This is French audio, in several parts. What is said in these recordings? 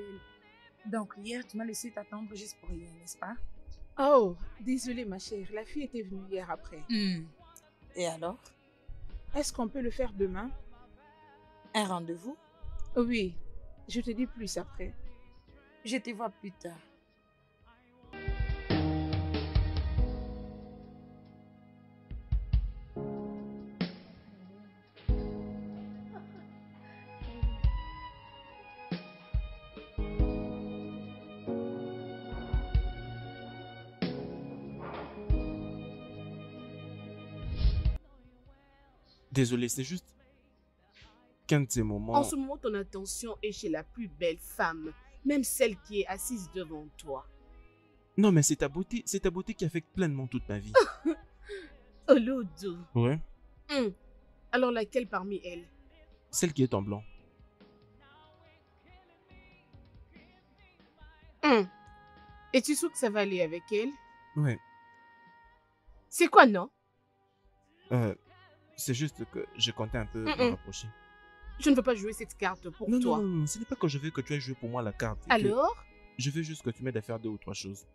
belle. Donc, hier, tu m'as laissé t'attendre juste pour rien, n'est-ce pas? Oh, désolée ma chère, la fille était venue hier après. Et alors? Est-ce qu'on peut le faire demain? Un rendez-vous? Oui, je te dis plus après. Je te vois plus tard. Désolé, c'est juste qu'un de ces En moments... ce moment, ton attention est chez la plus belle femme, même celle qui est assise devant toi. Non, mais c'est ta beauté qui affecte pleinement toute ma vie. Oh, Lodo. Ouais, Alors laquelle parmi elles? celle qui est en blanc. Et tu trouves que ça va aller avec elle? Ouais, C'est quoi, non? c'est juste que je comptais un peu me Mm-mm. rapprocher. Je ne veux pas jouer cette carte pour Non, toi. non, non, ce n'est pas que je veux que tu aies joué pour moi la carte. C'est que Alors? je veux juste que tu m'aides à faire 2 ou 3 choses.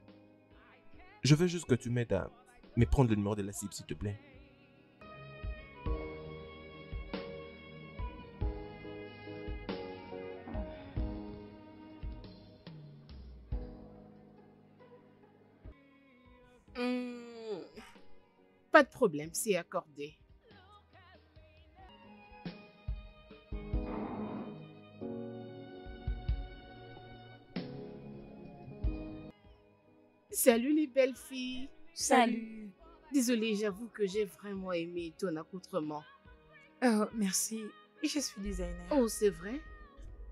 Je veux juste que tu m'aides à me prendre le numéro de la cible, s'il te plaît. Pas de problème, c'est accordé. Salut les belles filles. Salut. Désolée, j'avoue que j'ai vraiment aimé ton accoutrement. Oh, merci. Je suis designer. Oh, c'est vrai?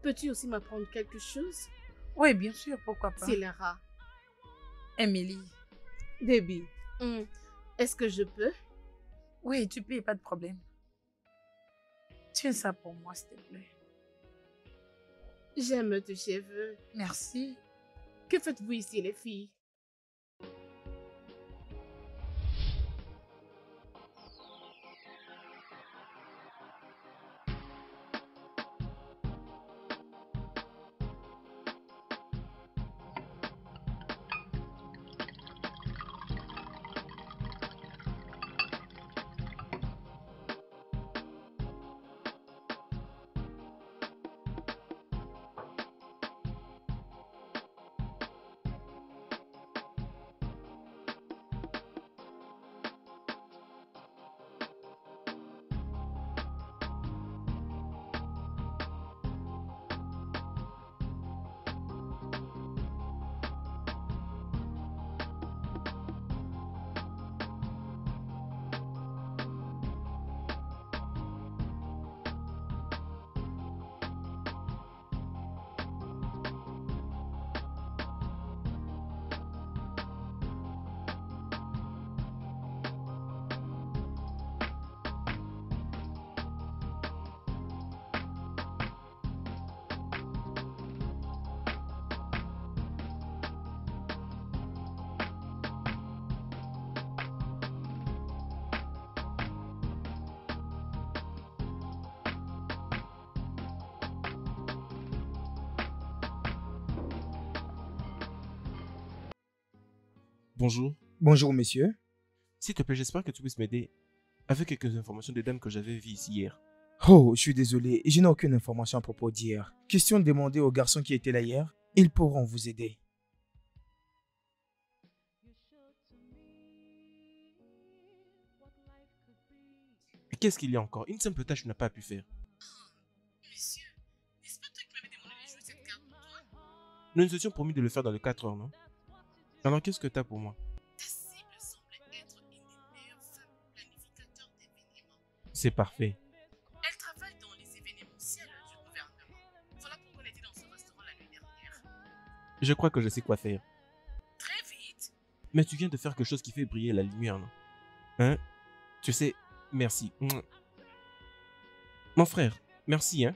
Peux-tu aussi m'apprendre quelque chose? Oui, bien sûr, pourquoi pas. C'est Lara. Emily. Debbie. Est-ce que je peux? Oui, tu peux, pas de problème. Tiens ça pour moi, s'il te plaît. J'aime tes cheveux. Merci. Que faites-vous ici, les filles? Bonjour. Bonjour, monsieur. S'il te plaît, j'espère que tu puisses m'aider avec quelques informations des dames que j'avais vues ici hier. Oh, je suis désolé, je n'ai aucune information à propos d'hier. Question de demander aux garçons qui étaient là hier. Ils pourront vous aider. Et qu'est-ce qu'il y a encore? Une simple tâche que tu n'as pas pu faire. Monsieur, n'est-ce pas toi qui m'avais demandé de jouer cette carte pour toi? Nous nous étions promis de le faire dans les 4 heures, non? Alors qu'est-ce que tu as pour moi? Ta cible semble être une des meilleures femmes planificateurs d'événements. C'est parfait. Elle travaille dans les événementiels du gouvernement. Voilà pourquoi elle était dans ce restaurant la nuit dernière. Je crois que je sais quoi faire. Très vite. Mais tu viens de faire quelque chose qui fait briller la lumière, non? Hein? Tu sais, merci. Mon frère, merci, hein?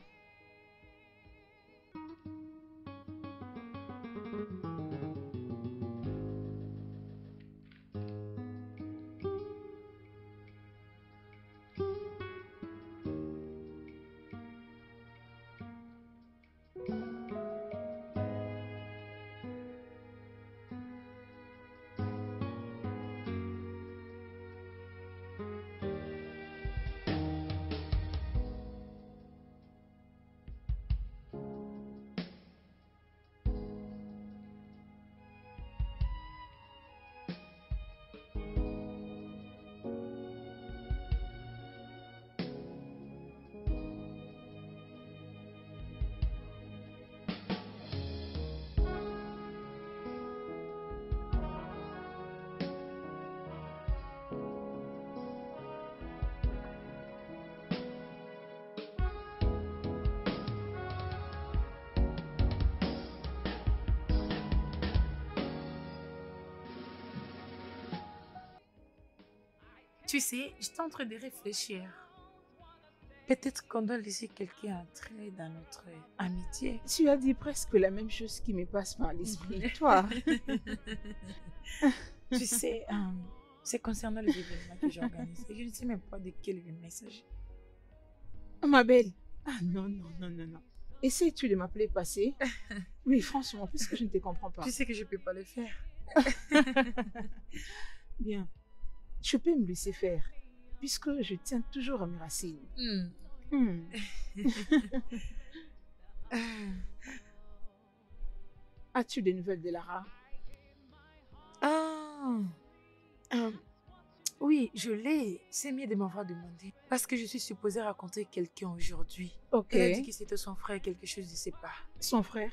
Tu sais, j'étais en train de réfléchir. Peut-être qu'on doit laisser quelqu'un entrer dans notre amitié. Tu as dit presque la même chose qui me passe par l'esprit. Toi, Tu sais, c'est concernant les événements que j'organise. Et je ne sais même pas de quel événement il s'agit. ma belle. Ah non, non, non, non, non. Essayes-tu de m'appeler passé? Oui, franchement, puisque je ne te comprends pas. Tu sais que je ne peux pas le faire. Bien. Je peux me laisser faire, puisque je tiens toujours à mes racines. Hmm. As-tu des nouvelles de Lara? Ah, oui, je l'ai. C'est mieux de m'avoir demandé. Parce que je suis supposée rencontrer quelqu'un aujourd'hui. Ok. Elle a dit que c'était son frère, quelque chose de ses pas. Son frère?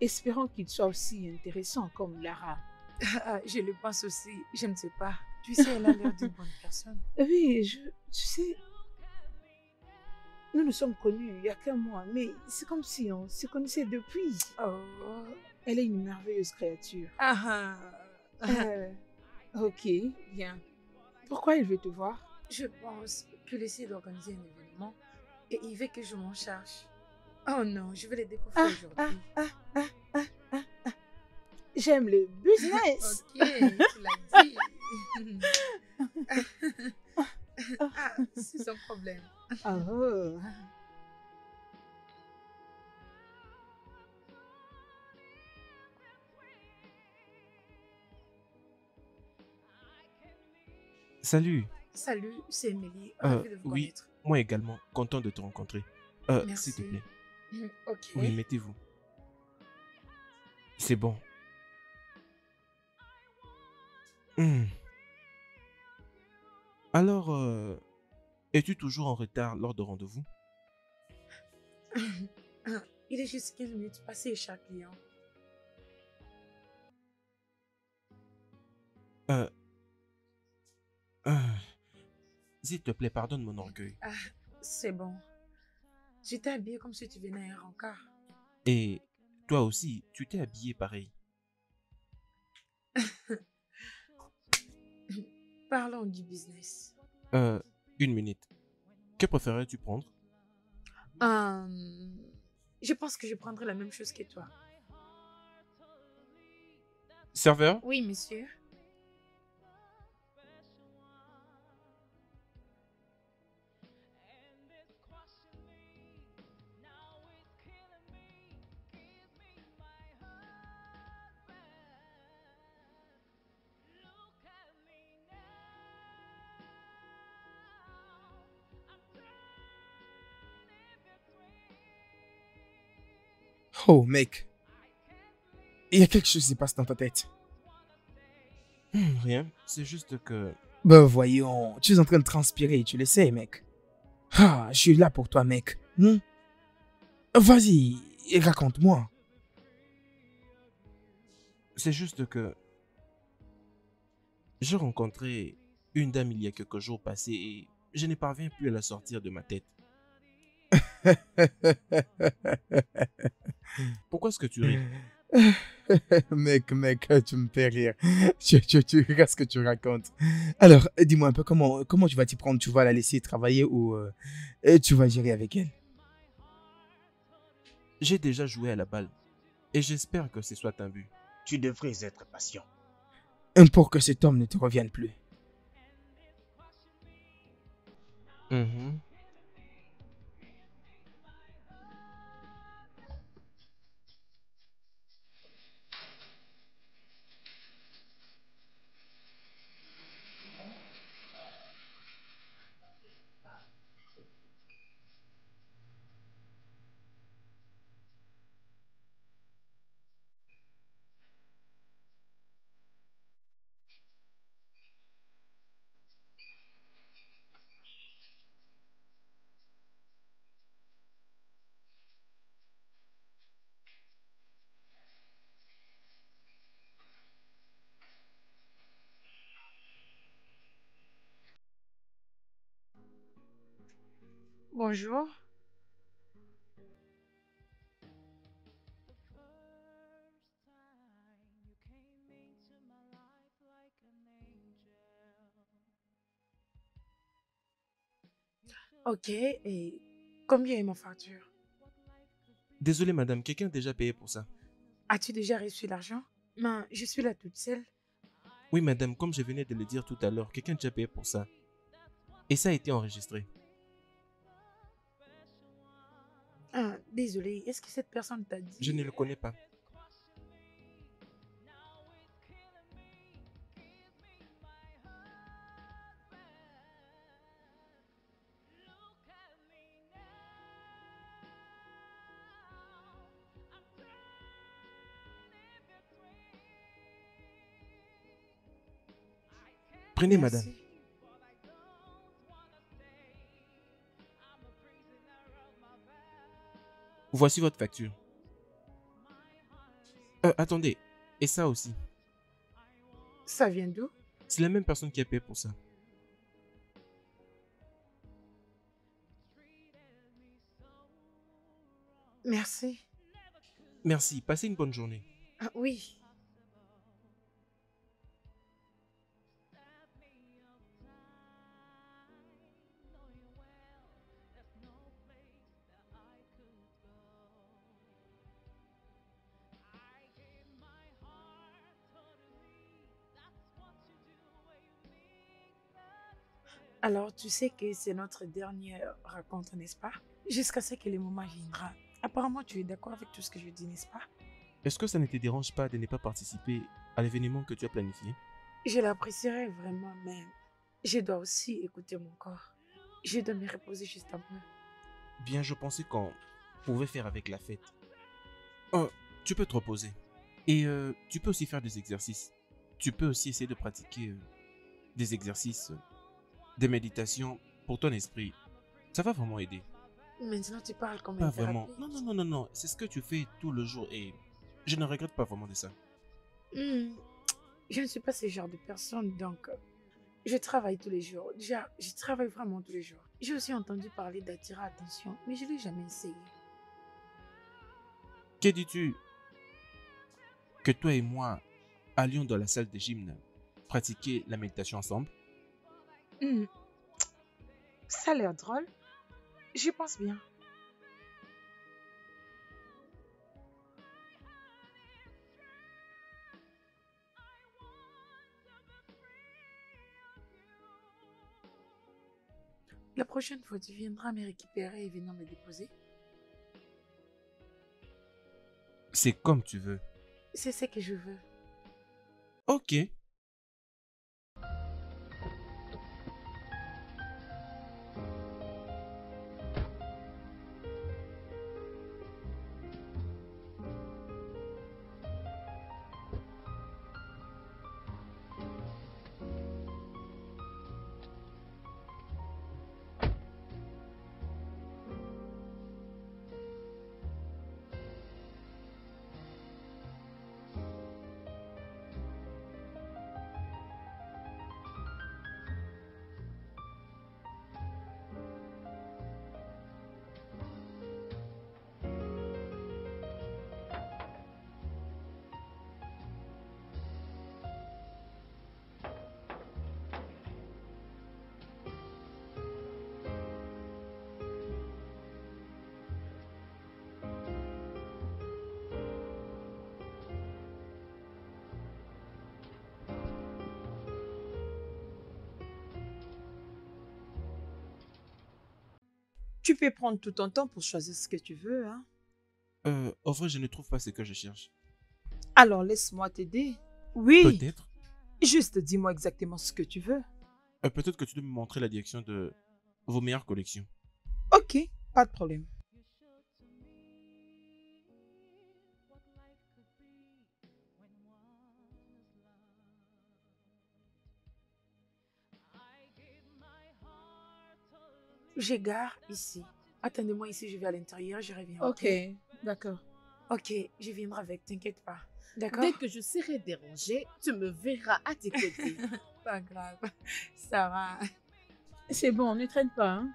Espérons qu'il soit aussi intéressant comme Lara. Ah, je le pense aussi. Je ne sais pas. Tu sais, elle a l'air d'une bonne personne. Oui, tu sais, nous nous sommes connus il y a qu'un mois, mais c'est comme si on se connaissait depuis. Oh. Elle est une merveilleuse créature. Ah, Ok, bien. Pourquoi il veut te voir? je pense qu'il essaie d'organiser un événement et il veut que je m'en charge. Oh non, je vais le découvrir aujourd'hui. J'aime le business. Ok, tu l'as dit. Ah, c'est son problème. Oh. Salut. Salut, c'est Émilie. Ravie de vous Oui, connaître. moi également. Content de te rencontrer. Merci. S'il te plaît. Ok. Oui, mettez-vous. C'est bon. Hmm. Alors, es-tu toujours en retard lors de rendez-vous? Il est juste 15 minutes passé chez chaque client. Euh, euh, S'il te plaît, pardonne mon orgueil. Ah, c'est bon. Tu t'es habillé comme si tu venais à un rencard. Et toi aussi, tu t'es habillé pareil. Parlons du business. Une minute. Que préférerais-tu prendre? Je pense que je prendrai la même chose que toi. Serveur? Oui, monsieur. Oh, mec. Il y a quelque chose qui se passe dans ta tête. Rien. C'est juste que... Ben voyons, tu es en train de transpirer, tu le sais, mec. Ah, je suis là pour toi, mec. Vas-y, raconte-moi. C'est juste que... J'ai rencontré une dame il y a quelques jours passés et je ne parviens plus à la sortir de ma tête. Pourquoi est-ce que tu ris? Mec, tu me fais rire. Tu regardes ce que tu racontes. Alors, dis-moi un peu comment tu vas t'y prendre. Tu vas la laisser travailler ou tu vas gérer avec elle? J'ai déjà joué à la balle et j'espère que ce soit un but. Tu devrais être patient. Pour que cet homme ne te revienne plus. Mhm. Bonjour. Ok, et combien est ma facture? Désolé, madame, quelqu'un a déjà payé pour ça. As-tu déjà reçu l'argent? Mais je suis là toute seule. Oui, madame, comme je venais de le dire tout à l'heure, quelqu'un a déjà payé pour ça. Et ça a été enregistré. Ah, désolée, est-ce que cette personne t'a dit? Je ne le connais pas. Prenez, madame. Merci. Voici votre facture. Attendez. Et ça aussi. Ça vient d'où? C'est la même personne qui a payé pour ça. Merci. Merci. Passez une bonne journée. Ah, oui. Alors, tu sais que c'est notre dernière rencontre, n'est-ce pas? Jusqu'à ce que le moment viendra. Apparemment, tu es d'accord avec tout ce que je dis, n'est-ce pas? Est-ce que ça ne te dérange pas de ne pas participer à l'événement que tu as planifié? Je l'apprécierais vraiment, mais je dois aussi écouter mon corps. Je dois me reposer juste un peu. Bien, je pensais qu'on pouvait faire avec la fête. Tu peux te reposer. Et tu peux aussi faire des exercices. Tu peux aussi essayer de pratiquer des exercices, des méditations pour ton esprit. Ça va vraiment aider. Maintenant, tu parles comme Pas un vraiment. thérapeute. Non, non, non, non, non. C'est ce que tu fais tout le jour et je ne regrette pas vraiment de ça. Hmm, Je ne suis pas ce genre de personne, donc je travaille tous les jours. Déjà, je travaille vraiment tous les jours. J'ai aussi entendu parler d'attirer l'attention, mais je ne l'ai jamais essayé. Que dis-tu que toi et moi allions dans la salle de gym pratiquer la méditation ensemble? Hmm, Ça a l'air drôle. J'y pense bien. La prochaine fois, tu viendras me récupérer et venir me déposer. C'est comme tu veux. C'est ce que je veux. Ok. Tu peux prendre tout ton temps pour choisir ce que tu veux, hein. En vrai, je ne trouve pas ce que je cherche. Alors laisse-moi t'aider. Oui, Peut-être. juste dis-moi exactement ce que tu veux. Peut-être que tu dois me montrer la direction de vos meilleures collections. Ok, pas de problème. J'égare ici. Attendez-moi ici, je vais à l'intérieur, je reviens. Ok, d'accord. Ok, je viendrai avec, t'inquiète pas. D'accord? Dès que je serai dérangée, tu me verras à tes côtés. Pas grave. Ça va. C'est bon, ne traîne pas, hein.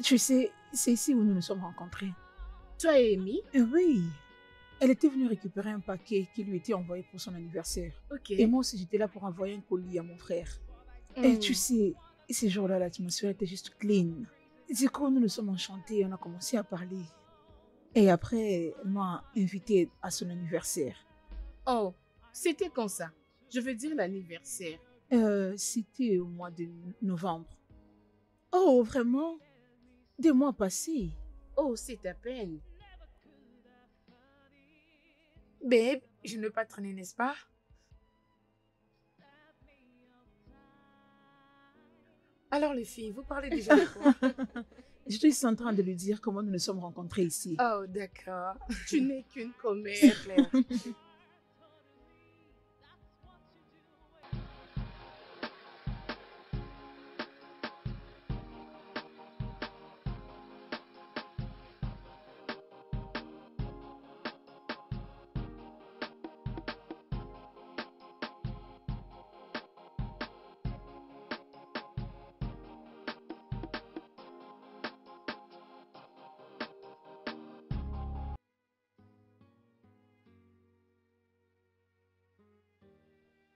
Tu sais, c'est ici où nous nous sommes rencontrés. Toi et Amy? Oui. Elle était venue récupérer un paquet qui lui était envoyé pour son anniversaire. Ok. Et moi aussi, j'étais là pour envoyer un colis à mon frère. Et tu sais, ces jours-là, l'atmosphère était juste clean. Du coup, nous nous sommes enchantés, on a commencé à parler. Et après, elle m'a invité à son anniversaire. Oh, c'était quand ça? Je veux dire l'anniversaire. C'était au mois de novembre. Oh, vraiment? Des mois passés. Oh, c'est à peine. Babe, je ne veux pas traîner, n'est-ce pas? Alors les filles, vous parlez déjà de quoi? Je suis en train de lui dire comment nous nous sommes rencontrés ici. Oh, d'accord. Tu n'es qu'une commère. C'est clair.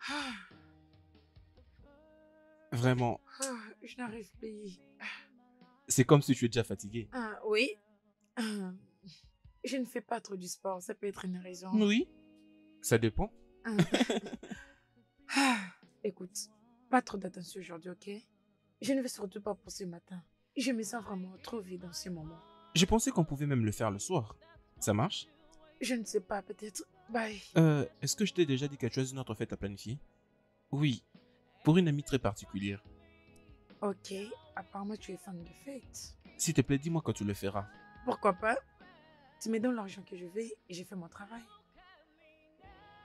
Ah, Vraiment, je n'arrive plus. c'est comme si tu es déjà fatigué. Ah, oui. Ah, je ne fais pas trop du sport, ça peut être une raison. Oui, ça dépend. Ah. Ah, écoute, pas trop d'attention aujourd'hui, ok? Je ne vais surtout pas pour ce matin. Je me sens vraiment trop vide dans ce moment. Je pensais qu'on pouvait même le faire le soir. Ça marche? Je ne sais pas, peut-être. Bye. Est-ce que je t'ai déjà dit quelque chose d'une autre fête à planifier? Oui, pour une amie très particulière. Ok, apparemment tu es fan de fête. S'il te plaît, dis-moi quand tu le feras. Pourquoi pas? Tu me donnes l'argent que je veux et j'ai fait mon travail.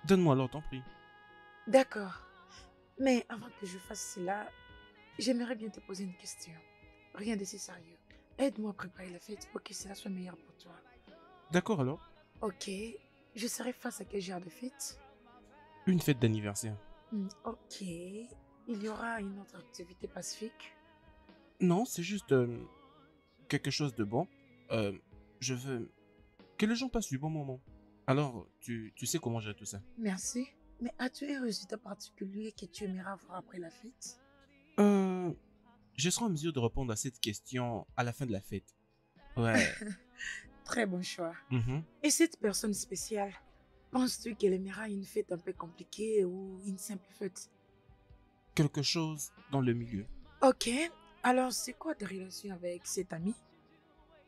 Donne-moi alors ton prix. D'accord. Mais avant que je fasse cela, j'aimerais bien te poser une question. Rien de si sérieux. Aide-moi à préparer la fête pour que cela soit meilleur pour toi. D'accord alors? Ok, je serai face à quel genre de fête? Une fête d'anniversaire. Ok, il y aura une autre activité pacifique? Non, c'est juste quelque chose de bon. Je veux que les gens passent du bon moment. Alors, tu sais comment gérer tout ça. Merci. Mais as-tu un résultat particulier que tu aimerais voir après la fête? Je serai en mesure de répondre à cette question à la fin de la fête. Ouais. Très bon choix. Mhm. Et cette personne spéciale, penses-tu qu'elle aimera une fête un peu compliquée ou une simple fête? Quelque chose dans le milieu. Ok, alors c'est quoi ta relation avec cette amie?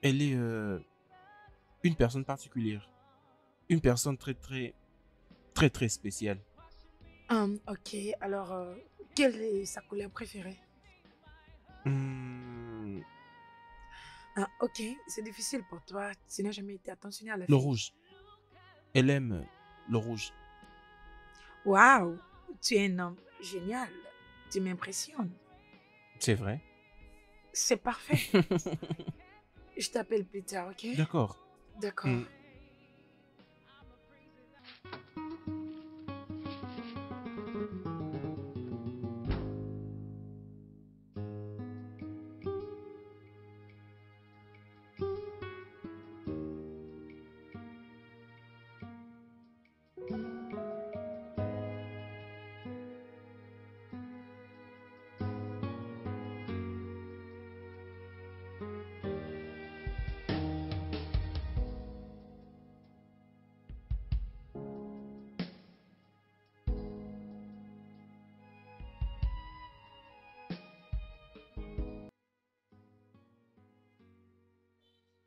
Elle est une personne particulière. Une personne très spéciale. Ok, alors quelle est sa couleur préférée? Hmm, Ah, ok, c'est difficile pour toi. Tu n'as jamais été attentionné à la le fille. rouge. Elle aime le rouge. Waouh, tu es un homme génial. Tu m'impressionnes. C'est vrai. C'est parfait. Je t'appelle plus tard, ok? D'accord. D'accord. Hmm.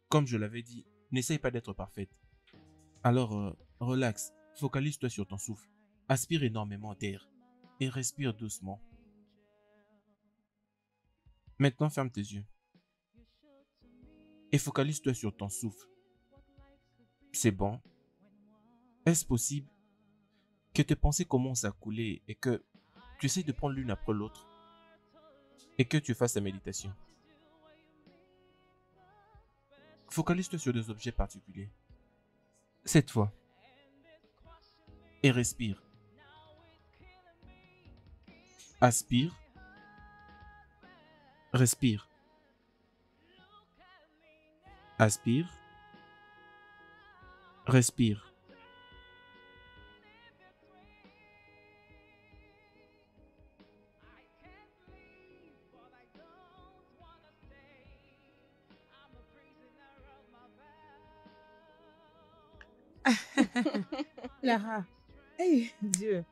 Comme je l'avais dit, n'essaye pas d'être parfaite. Alors, relax, focalise-toi sur ton souffle. Aspire énormément d'air et respire doucement. Maintenant, ferme tes yeux et focalise-toi sur ton souffle. C'est bon. Est-ce possible que tes pensées commencent à couler et que tu essaies de prendre l'une après l'autre et que tu fasses ta méditation? Focalise-toi sur des objets particuliers. Cette fois. Et respire. Aspire. Respire. Aspire. Respire. Lara, hey, Dieu,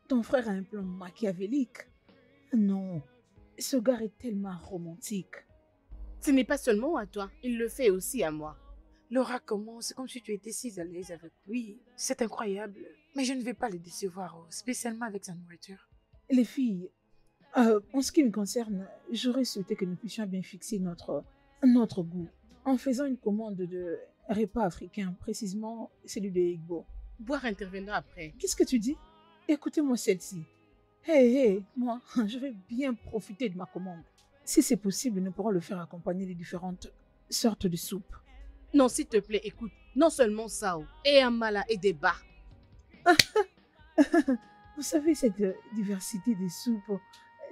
ton frère a un plan machiavélique. Non, ce gars est tellement romantique. Ce n'est pas seulement à toi, il le fait aussi à moi. Laura, comment? C'est comme si tu étais si à l'aise avec lui. C'est incroyable. Mais je ne vais pas le décevoir, spécialement avec sa nourriture. Les filles, en ce qui me concerne, j'aurais souhaité que nous puissions bien fixer notre goût en faisant une commande de repas africain, précisément celui de Igbo. Boire interviendra après. Qu'est-ce que tu dis? Écoutez-moi celle-ci. Hey, moi, je vais bien profiter de ma commande. Si c'est possible, nous pourrons le faire accompagner de différentes sortes de soupes. Non, s'il te plaît, écoute. Non seulement ça, et amala et des bas. Vous savez, cette diversité des soupes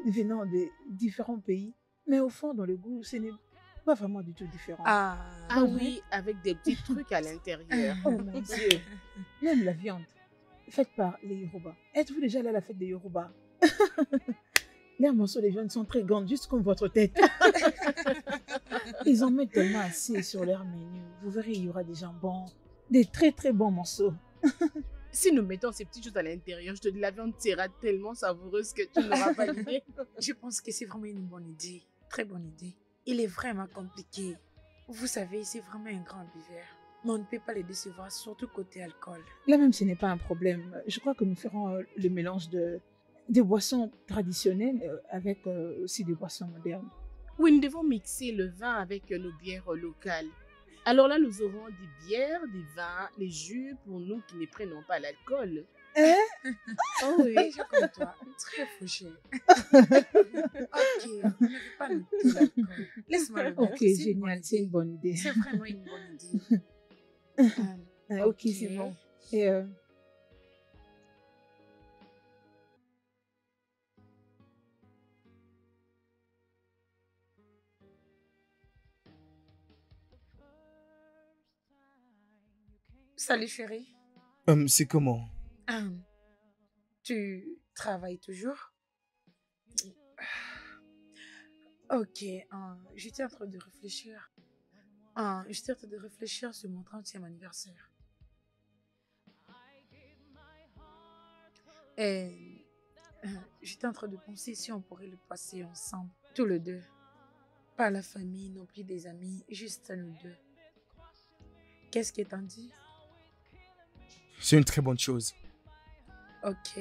venant de différents pays, mais au fond, dans le goût, ce n'est pas vraiment du tout différent. Ah Ah oui, avec des petits trucs à l'intérieur. Oh mon Dieu. Même la viande, faite par les Yoruba. Êtes-vous déjà allé à la fête des Yoruba? Les morceaux de viande sont très grands, juste comme votre tête. Ils en mettent tellement assez sur leur menu. Vous verrez, il y aura des jambons, des très très bons morceaux. Si nous mettons ces petites choses à l'intérieur, je te dis, la viande sera tellement savoureuse que tu n'auras pas l'idée. Je pense que c'est vraiment une bonne idée. Très bonne idée. Il est vraiment compliqué. Vous savez, c'est vraiment un grand buveur. Mais on ne peut pas le décevoir, surtout côté alcool. Là même, ce n'est pas un problème. Je crois que nous ferons le mélange des boissons traditionnelles avec aussi des boissons modernes. Oui, nous devons mixer le vin avec nos bières locales. Alors là, nous aurons des bières, des vins, des jus pour nous qui ne prenons pas l'alcool. Hein? Oh oui, je comme toi. Très fauché. Ok, on ne veut pas noter l'alcool. Laisse-moi le mettre. Ok, C'est une génial, bonne c'est une idée. bonne idée. C'est vraiment une bonne idée. Ok, c'est bon. Et Salut chérie. C'est comment? Tu travailles toujours? Ok, j'étais en train de réfléchir. J'étais en train de réfléchir sur mon 30e anniversaire. Et j'étais en train de penser si on pourrait le passer ensemble, tous les deux. Pas la famille, non plus des amis, juste nous deux. Qu'est-ce que t'en dis? C'est une très bonne chose. Ok.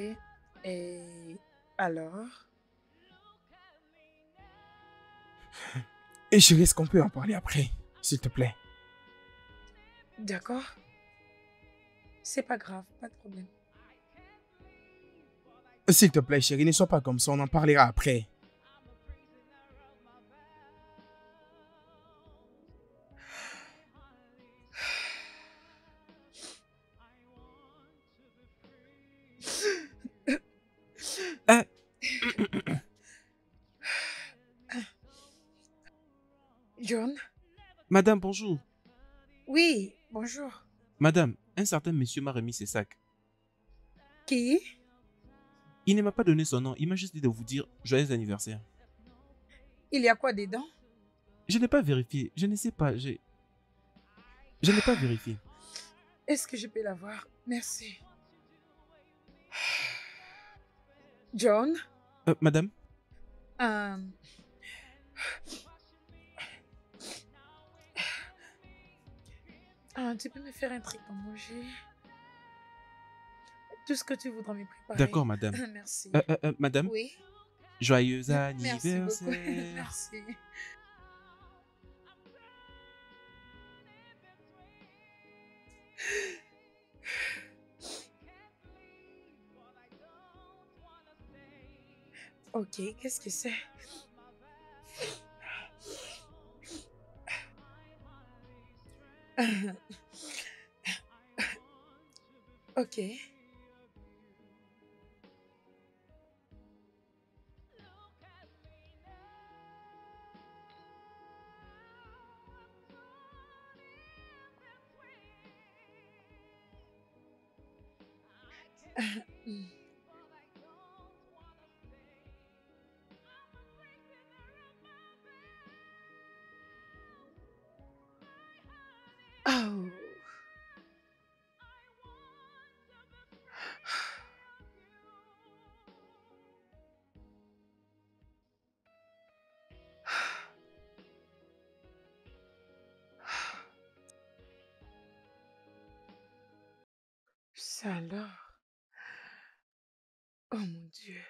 Et alors? Et chérie, est-ce qu'on peut en parler après, s'il te plaît? D'accord. C'est pas grave, pas de problème. S'il te plaît, chérie, ne sois pas comme ça, on en parlera après. John? Madame, bonjour. Oui, bonjour. Madame, un certain monsieur m'a remis ses sacs. Qui? Il ne m'a pas donné son nom, il m'a juste dit de vous dire joyeux anniversaire. Il y a quoi dedans? Je n'ai pas vérifié, je ne sais pas, je n'ai pas vérifié. Est-ce que je peux l'avoir? Merci. John? Madame? Tu peux me faire un truc à manger? Tout ce que tu voudras me préparer. D'accord, madame. Merci. Madame? Oui. Joyeux Merci beaucoup. anniversaire. Merci. Ok, qu'est-ce que c'est? Ok. Oh. Ça alors? Oh mon Dieu.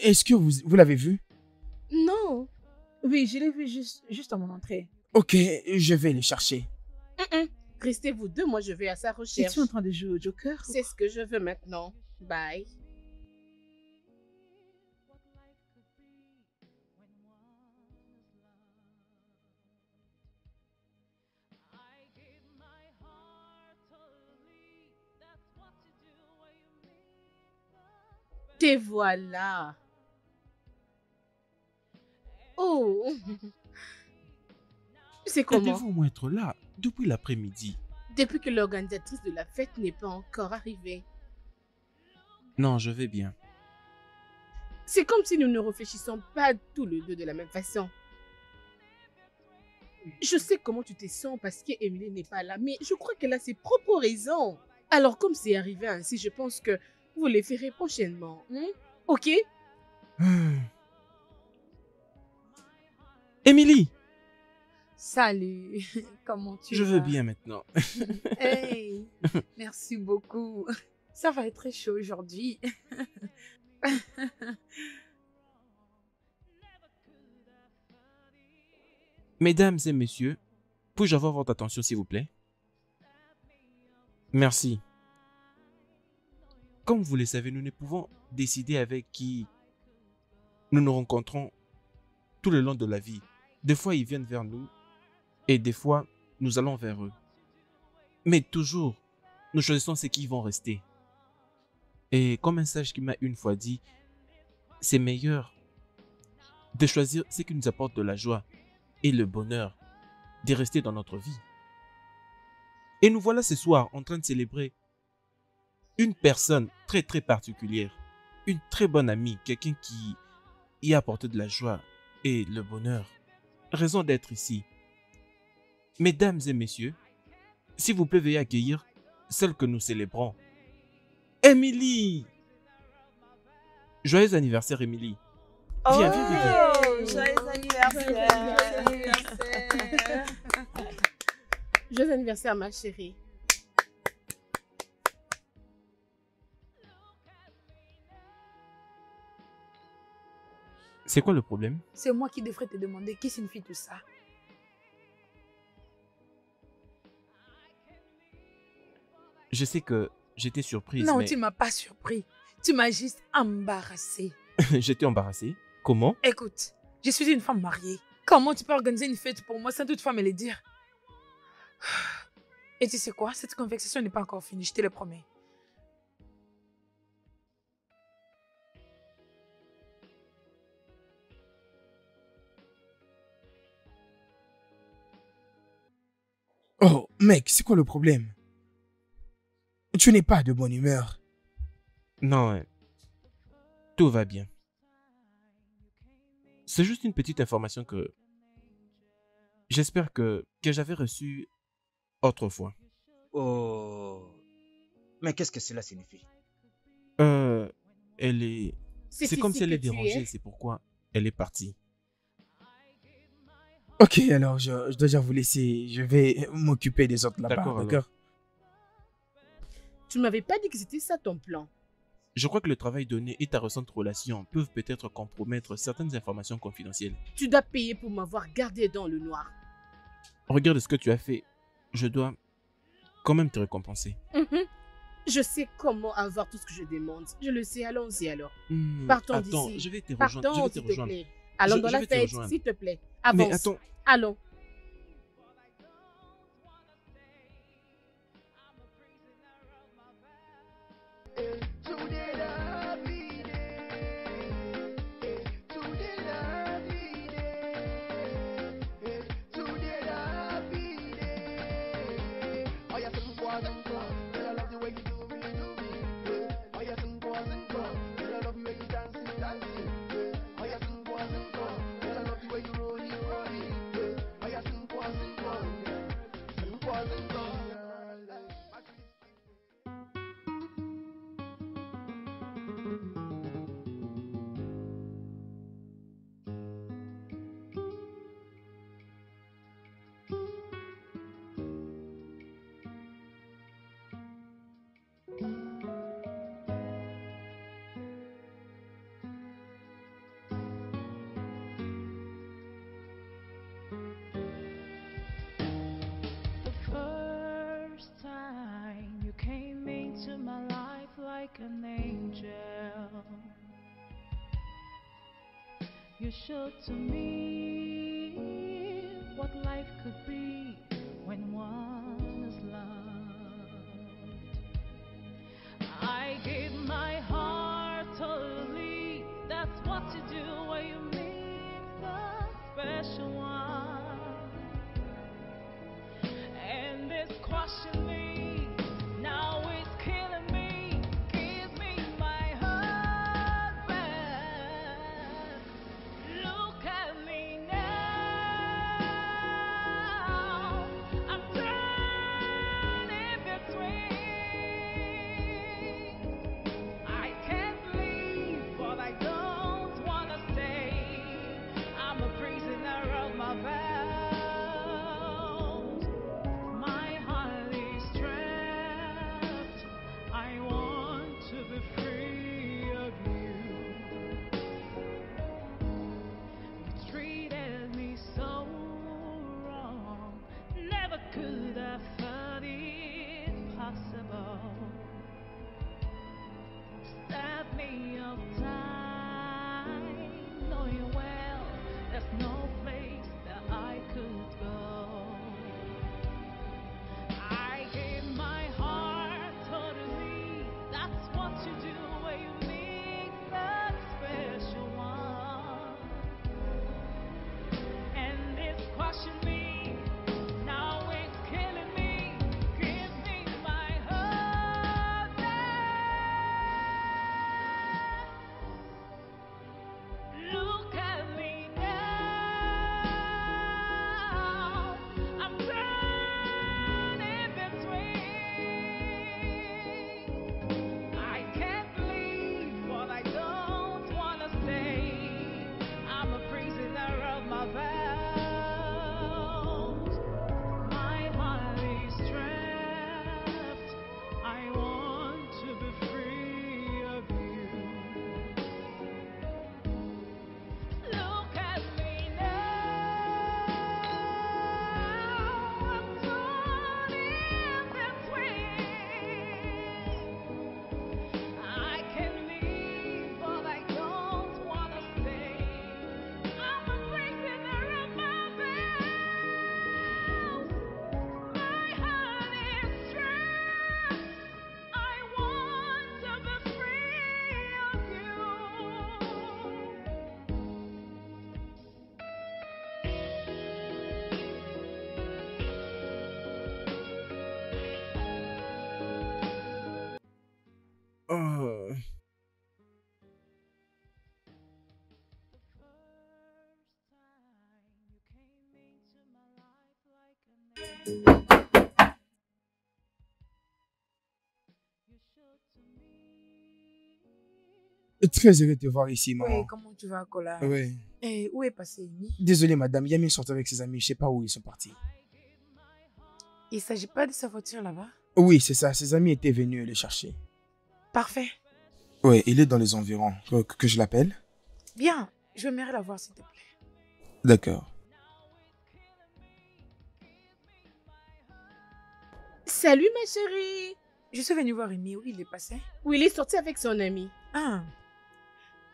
Est-ce que vous l'avez vu? Non. Oui, je l'ai vu juste à mon entrée. Ok, je vais le chercher. Restez vous deux, moi je vais à sa recherche. Es-tu en train de jouer au Joker? C'est ce que je veux maintenant. Bye. Te voilà. Oh. C'est comment? Devez-vous au moins être là depuis l'après-midi? Depuis que l'organisatrice de la fête n'est pas encore arrivée. Non, je vais bien. C'est comme si nous ne réfléchissons pas tous les deux de la même façon. Je sais comment tu te sens parce qu'Emily n'est pas là, mais je crois qu'elle a ses propres raisons. Alors comme c'est arrivé ainsi, je pense que vous les ferez prochainement. Ok? Émilie! Salut, comment tu Je vas? veux bien maintenant. Hey, merci beaucoup. Ça va être très chaud aujourd'hui. Mesdames et messieurs, puis-je avoir votre attention s'il vous plaît? Merci. Comme vous le savez, nous ne pouvons décider avec qui nous nous rencontrons tout le long de la vie. Des fois, ils viennent vers nous et des fois, nous allons vers eux. Mais toujours, nous choisissons ceux qui vont rester. Et comme un sage qui m'a une fois dit, c'est meilleur de choisir ce qui nous apporte de la joie et le bonheur, de rester dans notre vie. Et nous voilà ce soir en train de célébrer une personne très très particulière, une très bonne amie, quelqu'un qui y a apporté de la joie et le bonheur. Raison d'être ici. Mesdames et messieurs, s'il vous plaît, veuillez accueillir celle que nous célébrons. Émilie! Joyeux anniversaire, Émilie. Viens, viens, viens, viens. Joyeux anniversaire. Joyeux anniversaire, ma chérie. C'est quoi le problème? C'est moi qui devrais te demander qui signifie tout ça. Je sais que j'étais surprise, Non, mais tu m'as pas surpris. Tu m'as juste embarrassée. j'étais embarrassée. Comment? Écoute, je suis une femme mariée. Comment tu peux organiser une fête pour moi sans toutefois me le dire? Et tu sais quoi? Cette conversation n'est pas encore finie, je te le promets. Oh, mec, c'est quoi le problème? Tu n'es pas de bonne humeur. Non, tout va bien. C'est juste une petite information que j'espère que j'avais reçue autrefois. Oh. Mais qu'est-ce que cela signifie? Elle est... C'est comme si elle est dérangée, c'est pourquoi elle est partie. Ok, alors je dois déjà vous laisser. Je vais m'occuper des autres là-bas, D'accord, d'accord? Tu ne m'avais pas dit que c'était ça ton plan. Je crois que le travail donné et ta récente relation peuvent peut-être compromettre certaines informations confidentielles. Tu dois payer pour m'avoir gardé dans le noir. Regarde ce que tu as fait. Je dois quand même te récompenser. Je sais comment avoir tout ce que je demande. Je le sais, allons-y alors. Hmm, Partons attends, d'ici. je vais te rejoindre. Partons, Je vais te s'il te rejoindre. plaît. Allons dans Je la vais te fête, rejoindre. s'il te plaît. Mais Avance. attends, Allons. First time you came into my life like an angel. You showed to me what life could be when one is loved. I gave my heart totally. That's what you do when you meet the special one. And it's crushing me, now it's killing me. Give me my husband. Look at me now. I'm turning between Très heureux de te voir ici, maman. Oui, comment tu vas, Kola? Oui. Et où est passé Amy? Désolé, madame. Yami sort avec ses amis. Je sais pas où ils sont partis. Il ne s'agit pas de sa voiture là-bas? Oui, c'est ça. Ses amis étaient venus le chercher. Parfait. Oui, il est dans les environs. Que je l'appelle? Bien, je vais la voir s'il te plaît. D'accord. Salut ma chérie. Je suis venue voir Amy, où il est passé? Oui, il est sorti avec son ami. Ah,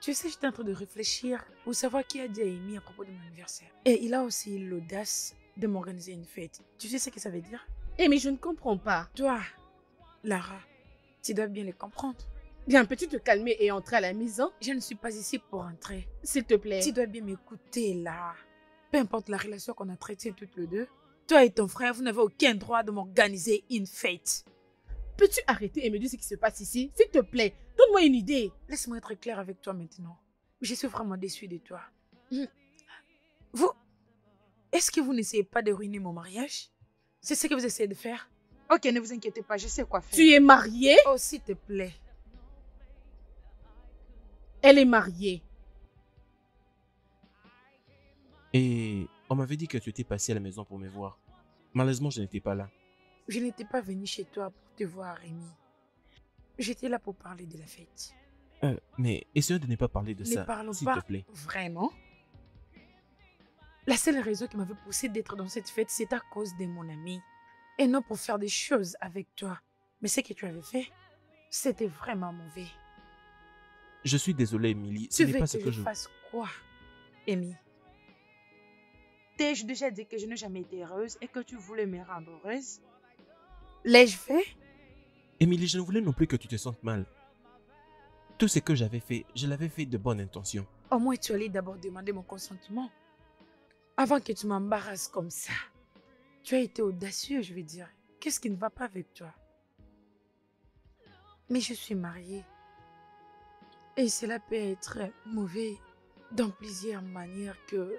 tu sais, j'étais en train de réfléchir pour savoir qui a dit à Amy à propos de mon anniversaire. Et il a aussi eu l'audace de m'organiser une fête. Tu sais ce que ça veut dire? Eh mais je ne comprends pas. Toi, Lara, tu dois bien les comprendre. Bien, peux-tu te calmer et entrer à la maison? Je ne suis pas ici pour entrer. S'il te plaît. Tu dois bien m'écouter là. Peu importe la relation qu'on a traitée toutes les deux, toi et ton frère, vous n'avez aucun droit de m'organiser une fête. Peux-tu arrêter et me dire ce qui se passe ici? S'il te plaît, donne-moi une idée. Laisse-moi être clair avec toi maintenant. Je suis vraiment déçue de toi. Vous, est-ce que vous n'essayez pas de ruiner mon mariage? C'est ce que vous essayez de faire? Ok, ne vous inquiétez pas, je sais quoi faire. Tu es mariée? Oh, s'il te plaît. Elle est mariée. Et on m'avait dit que tu étais passé à la maison pour me voir. Malheureusement, je n'étais pas là. Je n'étais pas venue chez toi pour te voir, Rémi. J'étais là pour parler de la fête. Mais essaye de ne pas parler de Ne ça, parlons s'il pas te plaît. vraiment. La seule raison qui m'avait poussé d'être dans cette fête, c'est à cause de mon ami. Et non pour faire des choses avec toi. Mais ce que tu avais fait, c'était vraiment mauvais. Je suis désolé, Emily. Ce Tu n'est veux pas que ce que je je... fasse quoi, Amy? T'ai-je déjà dit que je n'ai jamais été heureuse et que tu voulais me rendre heureuse? L'ai-je fait? Emily, je ne voulais non plus que tu te sentes mal. Tout ce que j'avais fait, je l'avais fait de bonne intention. Au moins, tu allais d'abord demander mon consentement. Avant que tu m'embarrasses comme ça. Tu as été audacieux, je veux dire. Qu'est-ce qui ne va pas avec toi? Mais je suis mariée. Et cela peut être mauvais dans plusieurs manières que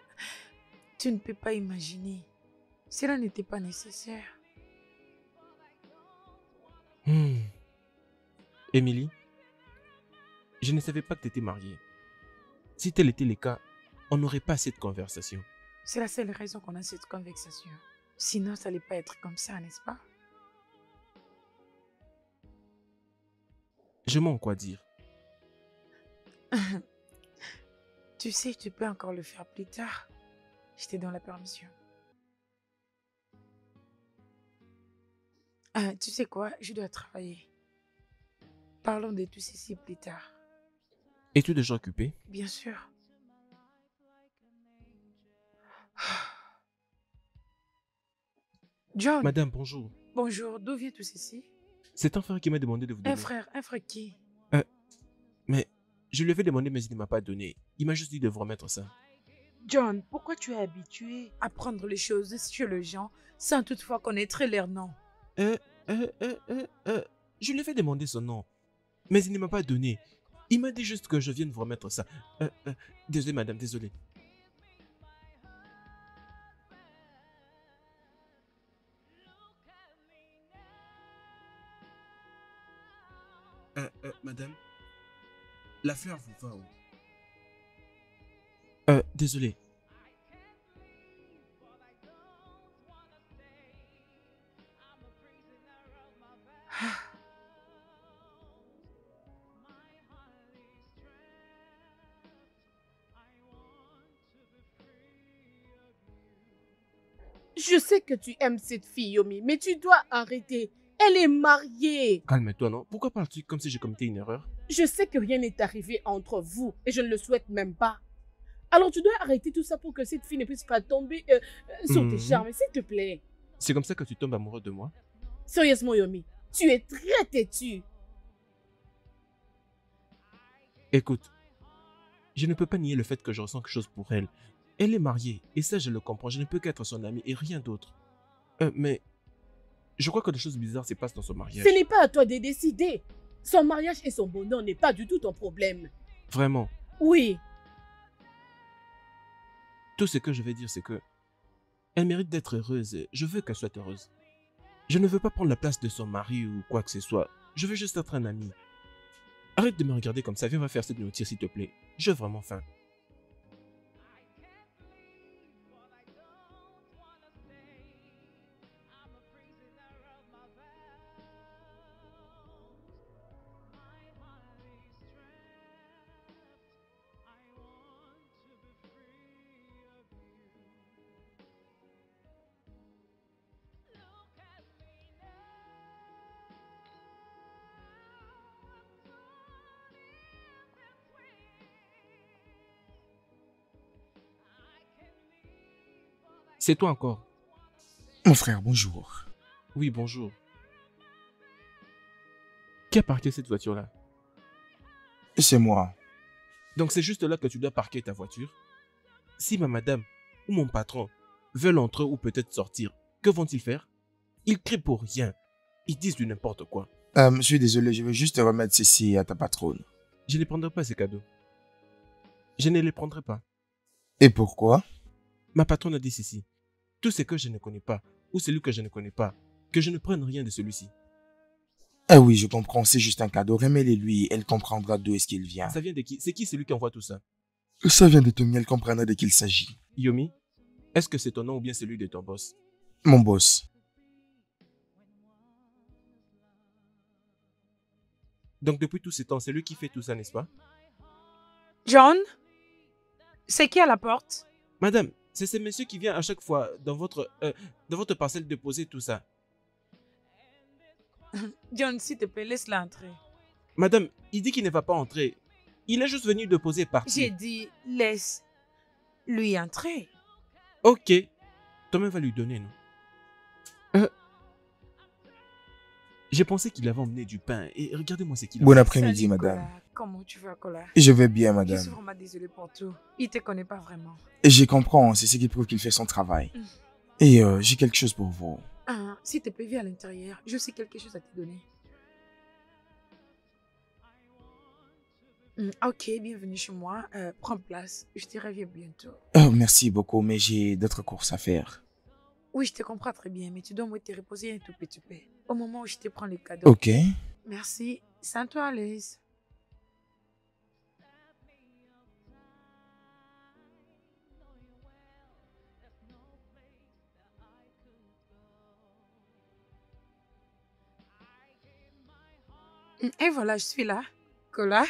tu ne peux pas imaginer. Cela n'était pas nécessaire. Emily, je ne savais pas que tu étais mariée. Si tel était le cas, on n'aurait pas cette conversation. C'est la seule raison qu'on a cette conversation. Sinon, ça n'allait pas être comme ça, n'est-ce pas? Je m'en quoi dire. Tu sais, tu peux encore le faire plus tard. Je te donne la permission. Tu sais quoi? Je dois travailler. Parlons de tout ceci plus tard. Es-tu déjà occupé? Bien sûr. John, Madame, bonjour. bonjour. D'où vient tout ceci? C'est un frère qui m'a demandé de vous donner. Un frère qui? Mais je lui avais demandé, mais il ne m'a pas donné. Il m'a juste dit de vous remettre ça. John, pourquoi tu es habitué à prendre les choses chez les gens sans toutefois connaître leur nom? Je lui avais demandé son nom, mais il ne m'a pas donné. Il m'a dit juste que je vienne vous remettre ça. Désolé, madame, désolé. Madame, la fleur vous va où? Désolé. Je sais que tu aimes cette fille, Yomi, mais tu dois arrêter. Elle est mariée. Calme-toi, non? Pourquoi parles-tu comme si j'ai commis une erreur? Je sais que rien n'est arrivé entre vous et je ne le souhaite même pas. Alors tu dois arrêter tout ça pour que cette fille ne puisse pas tomber sur tes charmes, s'il te plaît. C'est comme ça que tu tombes amoureux de moi? Sérieusement, Yomi, tu es très têtu. Écoute, je ne peux pas nier le fait que je ressens quelque chose pour elle. Elle est mariée, et ça je le comprends, je ne peux qu'être son amie et rien d'autre. Mais je crois que des choses bizarres se passent dans son mariage. Ce n'est pas à toi de décider. Son mariage et son bonheur n'est pas du tout ton problème. Vraiment, Oui, tout ce que je vais dire c'est que elle mérite d'être heureuse et je veux qu'elle soit heureuse. Je ne veux pas prendre la place de son mari ou quoi que ce soit. Je veux juste être un ami. Arrête de me regarder comme ça, viens, on va faire cette nourriture s'il te plaît. J'ai vraiment faim. C'est toi encore. Mon frère, bonjour. Oui, bonjour. Qui a parqué cette voiture-là? C'est moi. Donc c'est juste là que tu dois parquer ta voiture. Si ma madame ou mon patron veulent entrer ou peut-être sortir, que vont-ils faire? Ils crient pour rien. Ils disent du n'importe quoi. Je suis désolé, je vais juste remettre ceci à ta patronne. Je ne prendrai pas ces cadeaux. Je ne les prendrai pas. Et pourquoi? Ma patronne a dit ceci. Tout ce que je ne connais pas, ou celui que je ne connais pas, que je ne prenne rien de celui-ci. Ah oui, je comprends, c'est juste un cadeau. Remets-le lui, elle comprendra d'où est-ce qu'il vient. Ça vient de qui? C'est qui celui qui envoie tout ça? Ça vient de Tommy, elle comprendra de qui il s'agit. Yomi, est-ce que c'est ton nom ou bien celui de ton boss? Mon boss. Donc depuis tout ce temps, c'est lui qui fait tout ça, n'est-ce pas? John? C'est qui à la porte? Madame, c'est ce monsieur qui vient à chaque fois dans votre parcelle déposer tout ça. John, s'il te plaît, laisse-la entrer. Madame, il dit qu'il ne va pas entrer. Il est juste venu déposer et J'ai partir. dit, laisse lui entrer. Ok. Toi-même va lui donner, non? J'ai pensé qu'il avait emmené du pain et regardez-moi ce qu'il a Bon fait. après-midi, Salut, madame. Cola. Comment tu vas, Cola? Je vais bien, Je suis madame. vraiment désolée pour tout. Il te connaît pas vraiment. Et je comprends, c'est ce qui prouve qu'il fait son travail. Mm. Et j'ai quelque chose pour vous. Ah, s'il te plaît, viens à l'intérieur. Je sais quelque chose à te donner. Ok, bienvenue chez moi. Prends place. Je te reviens bientôt. Oh, merci beaucoup, mais j'ai d'autres courses à faire. Oui, je te comprends très bien, mais tu dois moi te reposer un tout petit peu. Au moment où je te prends les cadeaux. Ok. Merci. Sens-toi à l'aise. Et voilà, je suis là. Cola,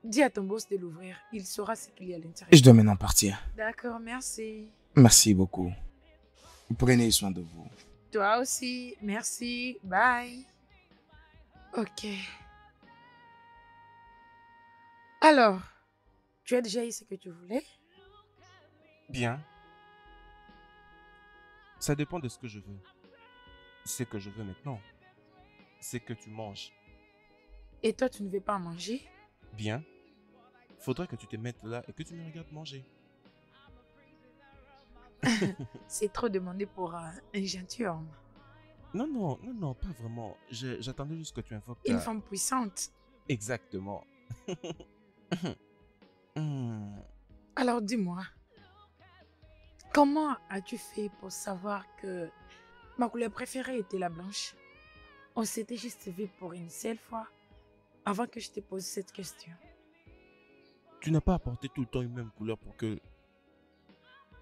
dis à ton boss de l'ouvrir. Il saura ce qu'il y a à l'intérieur. Je dois maintenant partir. D'accord, merci. Merci beaucoup. Prenez soin de vous. Toi aussi. Merci. Bye. Ok. Alors, tu as déjà eu ce que tu voulais? Bien. Ça dépend de ce que je veux. Ce que je veux maintenant, c'est que tu manges. Et toi, tu ne veux pas manger? Bien. Faudrait que tu te mettes là et que tu me regardes manger. C'est trop demandé pour un gentilhomme. Non, non, non, non, pas vraiment. J'attendais juste que tu invoques Une ta... femme puissante. Exactement. Hmm. Alors dis-moi, comment as-tu fait pour savoir que ma couleur préférée était la blanche? On s'était juste vu pour une seule fois avant que je te pose cette question. Tu n'as pas apporté tout le temps une même couleur pour que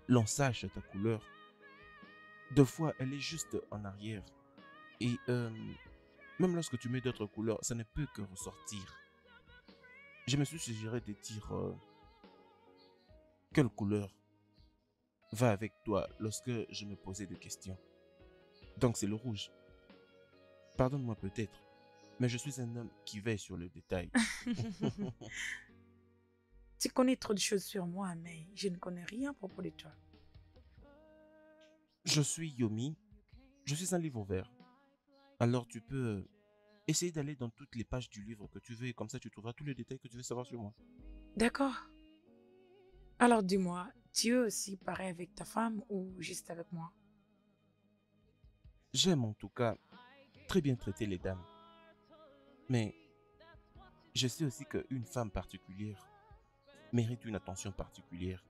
l'on sache ta couleur. Deux fois, elle est juste en arrière. Et même lorsque tu mets d'autres couleurs, ça ne peut que ressortir. Je me suis suggéré de dire quelle couleur va avec toi lorsque je me posais des questions. Donc c'est le rouge. Pardonne-moi peut-être, mais je suis un homme qui veille sur le détail. Tu connais trop de choses sur moi, mais je ne connais rien à propos de toi. Je suis Yomi, je suis un livre vert. Alors tu peux essayer d'aller dans toutes les pages du livre que tu veux et comme ça tu trouveras tous les détails que tu veux savoir sur moi. D'accord. Alors dis-moi, tu es aussi pareil avec ta femme ou juste avec moi? J'aime en tout cas très bien traiter les dames. Mais je sais aussi qu'une femme particulière mérite une attention particulière.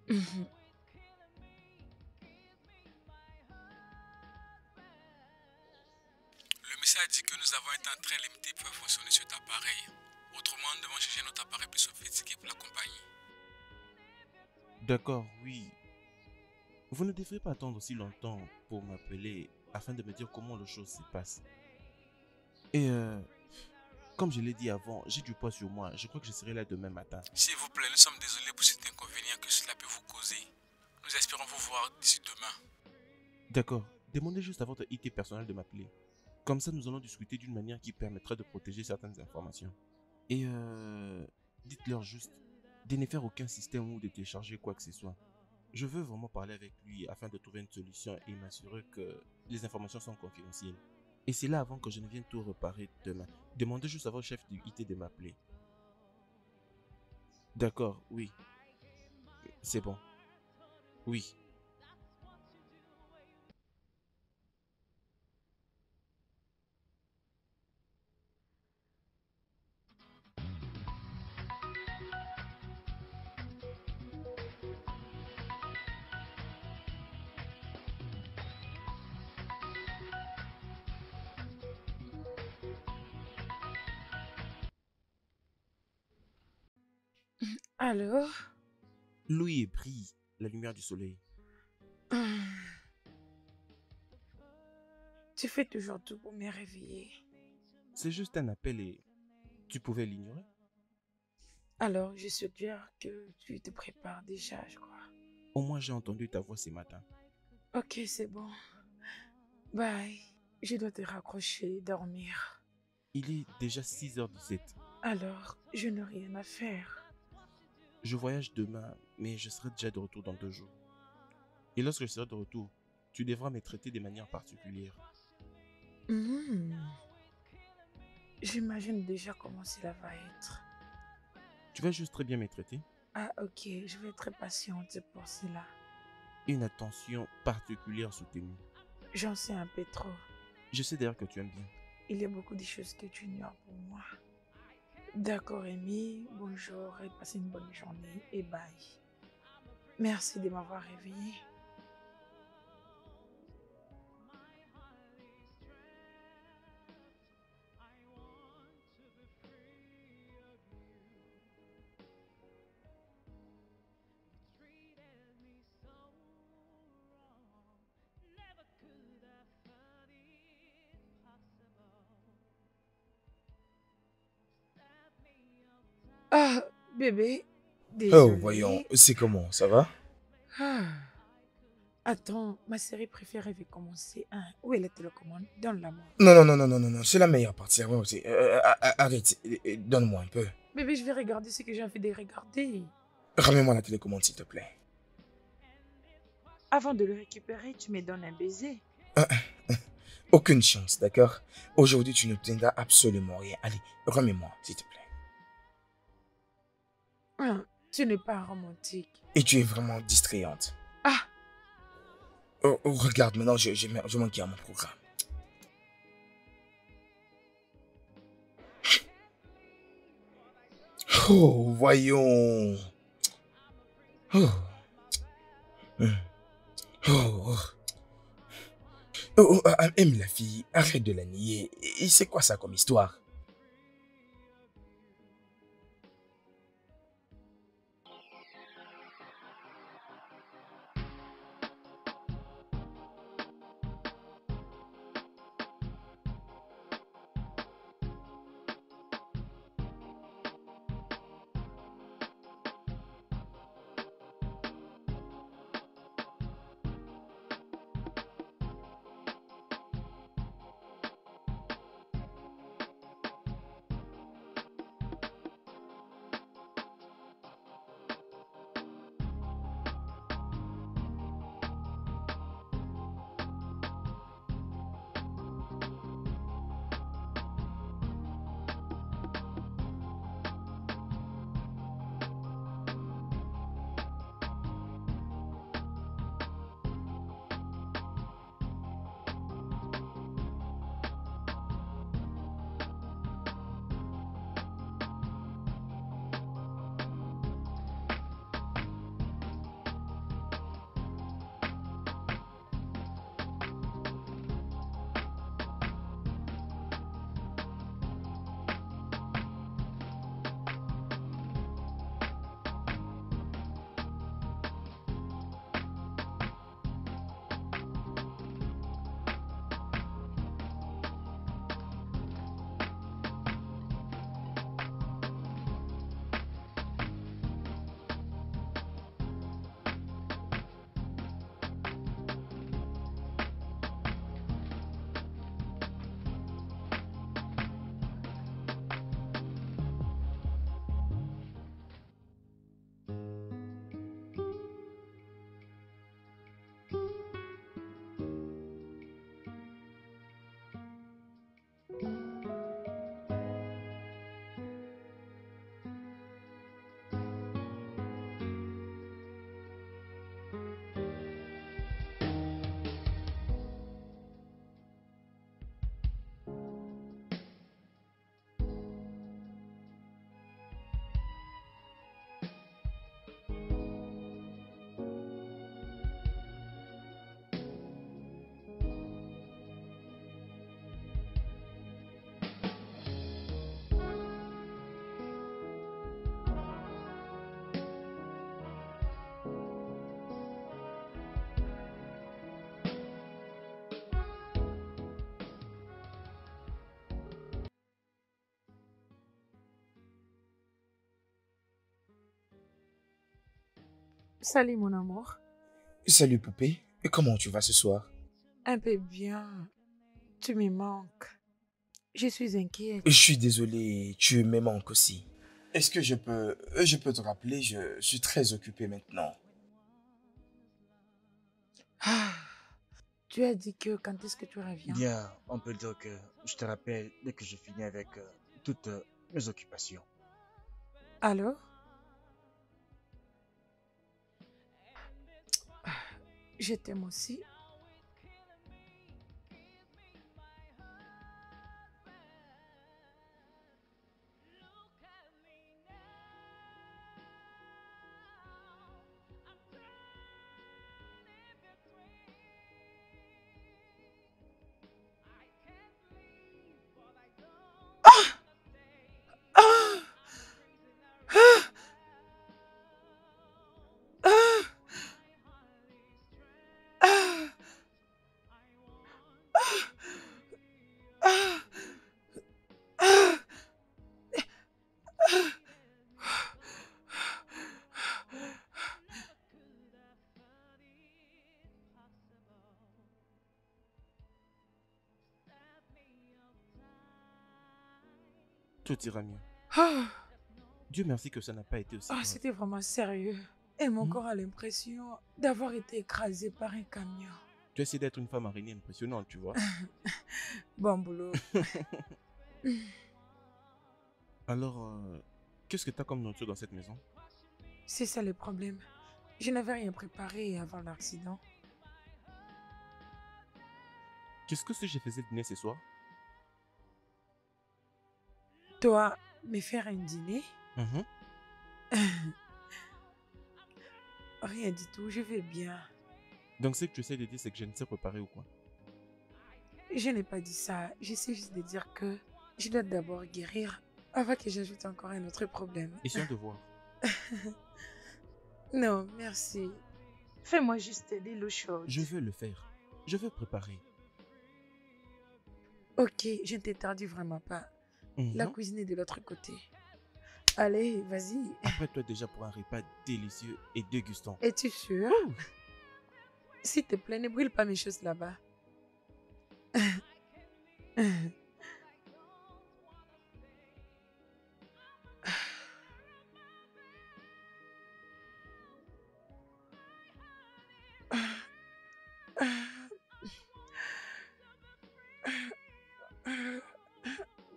Mhm. nous avons un temps très limité pour fonctionner sur cet appareil. Autrement, nous devons chercher notre appareil plus sophistiqué pour l'accompagner. D'accord, oui. Vous ne devrez pas attendre si longtemps pour m'appeler afin de me dire comment les choses se passent. Et comme je l'ai dit avant, j'ai du poids sur moi. Je crois que je serai là demain matin. S'il vous plaît, nous sommes désolés pour cet inconvénient que cela peut vous causer. Nous espérons vous voir d'ici demain. D'accord. Demandez juste à votre IT personnel de m'appeler. Comme ça, nous allons discuter d'une manière qui permettra de protéger certaines informations. Et dites-leur juste de ne faire aucun système ou de télécharger quoi que ce soit. Je veux vraiment parler avec lui afin de trouver une solution et m'assurer que les informations sont confidentielles. Et c'est là avant que je ne vienne tout réparer demain. Demandez juste à votre chef du IT de m'appeler. D'accord, oui. C'est bon. Oui. Alors? Louis brille la lumière du soleil. Tu fais toujours tout pour me réveiller. C'est juste un appel et tu pouvais l'ignorer. Alors, je suggère que tu te prépares déjà, je crois. Au moins j'ai entendu ta voix ce matin. Ok, c'est bon. Bye. Je dois te raccrocher et dormir. Il est déjà 6h17. Alors, je n'ai rien à faire. Je voyage demain, mais je serai déjà de retour dans 2 jours. Et lorsque je serai de retour, tu devras me traiter de manière particulière. J'imagine déjà comment cela va être. Tu vas juste très bien me traiter. Ah, ok, je vais être patiente pour cela. Une attention particulière soutenue. J'en sais un peu trop. Je sais d'ailleurs que tu aimes bien. Il y a beaucoup de choses que tu ignores pour moi. D'accord, Amy. Bonjour et passez une bonne journée et bye. Merci de m'avoir réveillée. Ah, bébé, désolé. Oh, voyons, c'est comment, ça va? Ah. Attends, ma série préférée va commencer. Hein. Où est la télécommande? Donne-la-moi. Non, c'est la meilleure partie. Ouais, arrête, donne-moi un peu. Bébé, je vais regarder ce que j'ai envie de regarder. Ramène-moi la télécommande, s'il te plaît. Avant de le récupérer, tu me donnes un baiser. Aucune chance, d'accord? Aujourd'hui, tu n'obtiendras absolument rien. Allez, remets-moi, s'il te plaît. Ah, tu n'es pas romantique. Et tu es vraiment distrayante. Ah! Oh, regarde, maintenant, je manque à mon programme. Oh, voyons. Oh. Aime la fille, arrête de la nier. Et c'est quoi ça comme histoire? Salut mon amour. Salut poupée, et comment tu vas ce soir? Un peu bien. Tu me manques. Je suis inquiète. Je suis désolé, tu me manques aussi. Est-ce que je peux te rappeler, je suis très occupé maintenant. Ah, tu as dit que quand est-ce que tu reviens? Bien, on peut dire que je te rappelle dès que je finis avec toutes mes occupations. Alors? Je t'aime aussi. Ah! Ah! Ah! Ah! Ah! Ah! Tout ira mieux. Ah! Dieu merci que ça n'a pas été aussi Ah, grave. c'était vraiment sérieux. Et mon Hmm. corps a l'impression d'avoir été écrasé par un camion. Tu essaies d'être une femme araignée impressionnante, tu vois. Bon boulot. Alors, qu'est-ce que tu as comme nourriture dans cette maison? C'est ça le problème. Je n'avais rien préparé avant l'accident. Qu'est-ce que si je faisais dîner ce soir? Toi, me faire un dîner? Mhm. Rien du tout, je vais bien. Donc, ce que tu essaies de dire, c'est que je ne sais préparer ou quoi? Je n'ai pas dit ça. J'essaie juste de dire que je dois d'abord guérir avant que j'ajoute encore un autre problème. Essayons de voir. Non, merci. Fais-moi juste de l'eau chaude. Je veux le faire. Je veux préparer. Ok, je ne t'interdis vraiment pas. La Mhm. cuisine est de l'autre côté. Allez, vas-y. Prête-toi déjà pour un repas délicieux et dégustant. Es-tu sûr? S'il te plaît, ne brûle pas mes choses là-bas.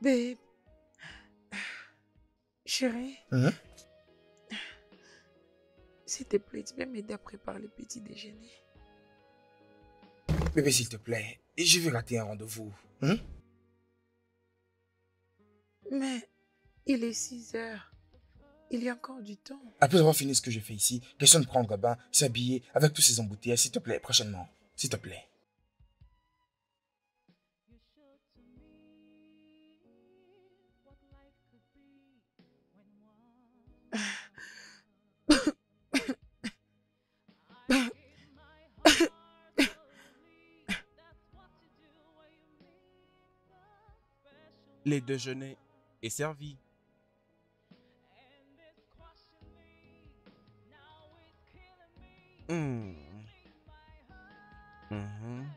Babe. Chérie, Hein? s'il te plaît, tu peux m'aider à préparer le petit déjeuner. Bébé, s'il te plaît, je vais rater un rendez-vous. Hein? Mais il est 6 heures. Il y a encore du temps. Après avoir fini ce que je fais ici, question de prendre un bain, s'habiller avec tous ces embouteillages, s'il te plaît, prochainement. S'il te plaît. Le déjeuner est servi. Hmm. Mhm.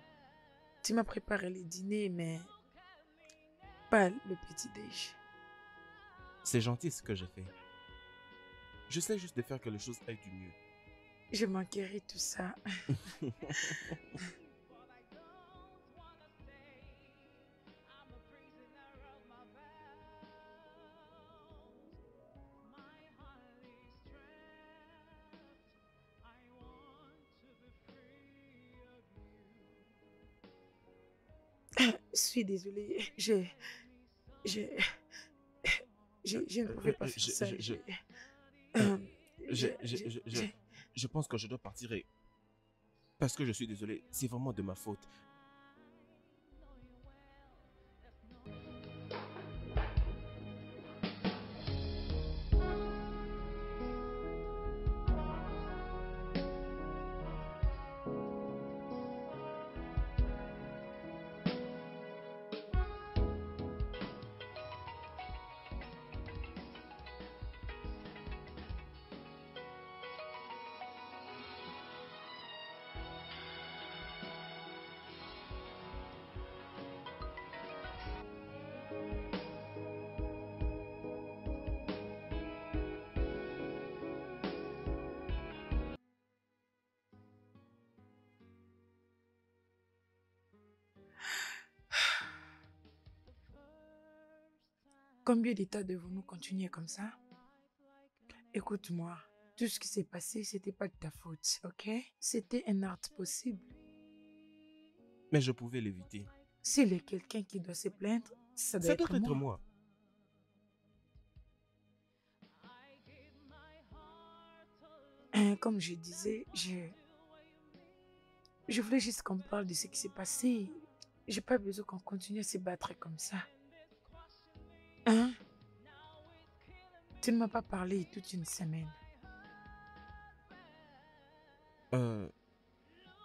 Tu m'as préparé le dîner, mais pas le petit déj. C'est gentil ce que j'ai fait. J'essaie juste de faire que les choses aillent du mieux. Je manquerai tout ça. Je suis désolée. Je ne pouvais pas faire ça. Je pense que je dois partir et... Parce que je suis désolé, c'est vraiment de ma faute. Combien d'états devons-nous continuer comme ça? Écoute-moi, tout ce qui s'est passé, c'était pas de ta faute, ok? C'était un acte possible. Mais je pouvais l'éviter. S'il y a quelqu'un qui doit se plaindre, ça doit Ça être doit être moi. moi. Comme je disais, je voulais juste qu'on parle de ce qui s'est passé. J'ai pas besoin qu'on continue à se battre comme ça. Hein? Tu ne m'as pas parlé toute une semaine.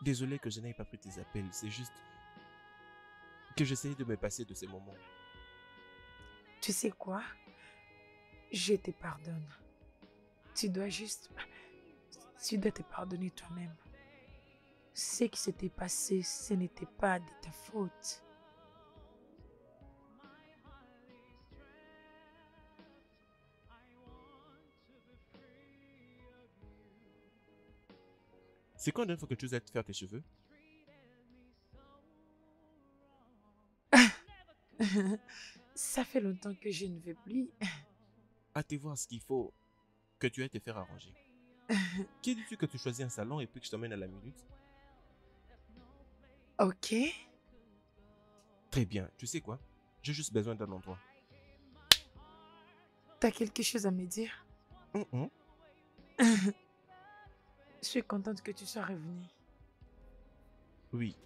Désolé que je n'aie pas pris tes appels. C'est juste que j'essayais de me passer de ces moments. Tu sais quoi? Je te pardonne. Tu dois te pardonner toi-même. Ce qui s'était passé, ce n'était pas de ta faute. C'est quand la dernière fois que tu as fait faire tes cheveux? Ça fait longtemps que je ne vais plus. Hâte voir ce qu'il faut que tu ailles te faire arranger. Qui dis-tu que tu choisis un salon et puis que je t'emmène à la minute? Ok. Très bien, tu sais quoi? J'ai juste besoin d'un endroit. T'as quelque chose à me dire? Je suis contente que tu sois revenue. Oui.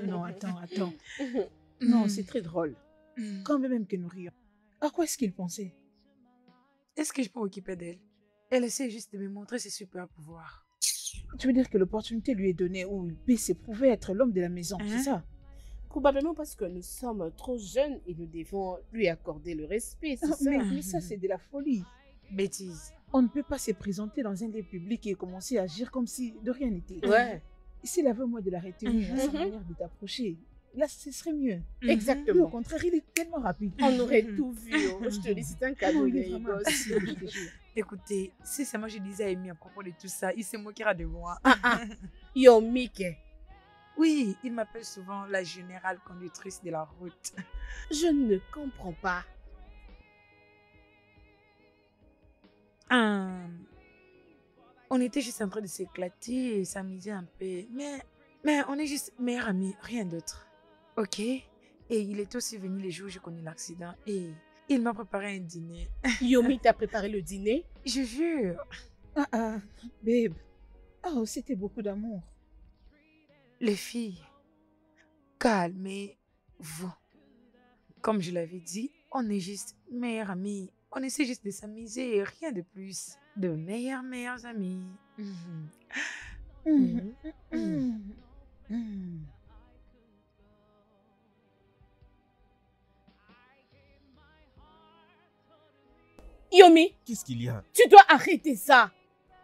Non, attends. Non, c'est très drôle. Quand même que nous rions. À quoi est-ce qu'il pensait? Est-ce que je peux m'occuper d'elle? Elle essaie juste de me montrer ses super pouvoirs. Tu veux dire que l'opportunité lui est donnée où il peut s'éprouver être l'homme de la maison, c'est ça? Probablement parce que nous sommes trop jeunes et nous devons lui accorder le respect, c'est ça? Mais ça, c'est de la folie. Bêtise. On ne peut pas se présenter dans un lieu public et commencer à agir comme si de rien n'était. Ouais. S'il avait moi de la retenue à sa manière de t'approcher, là, ce serait mieux. Lui, au Exactement. contraire, il est tellement rapide. On aurait tout vu. Oh. Je te dis, c'est un cadeau, Il est les vraiment gosses. impossible, je te jure. Écoutez, si c'est moi je disais à Amy à propos de tout ça, il se moquera de moi. Yo, Mickey, Oui, il m'appelle souvent la générale conductrice de la route. je ne comprends pas. On était juste en train de s'éclater et s'amuser un peu. Mais on est juste meilleurs amis, rien d'autre. Ok? Et il est aussi venu les jours où j'ai connu l'accident et il m'a préparé un dîner. Yomi t'a préparé le dîner? Je jure. Babe. Oh, c'était beaucoup d'amour. Les filles, calmez-vous. Comme je l'avais dit, on est juste meilleurs amis. On essaie juste de s'amuser et rien de plus. De meilleurs amis. Yomi, Qu'est-ce qu'il y a? tu dois arrêter ça.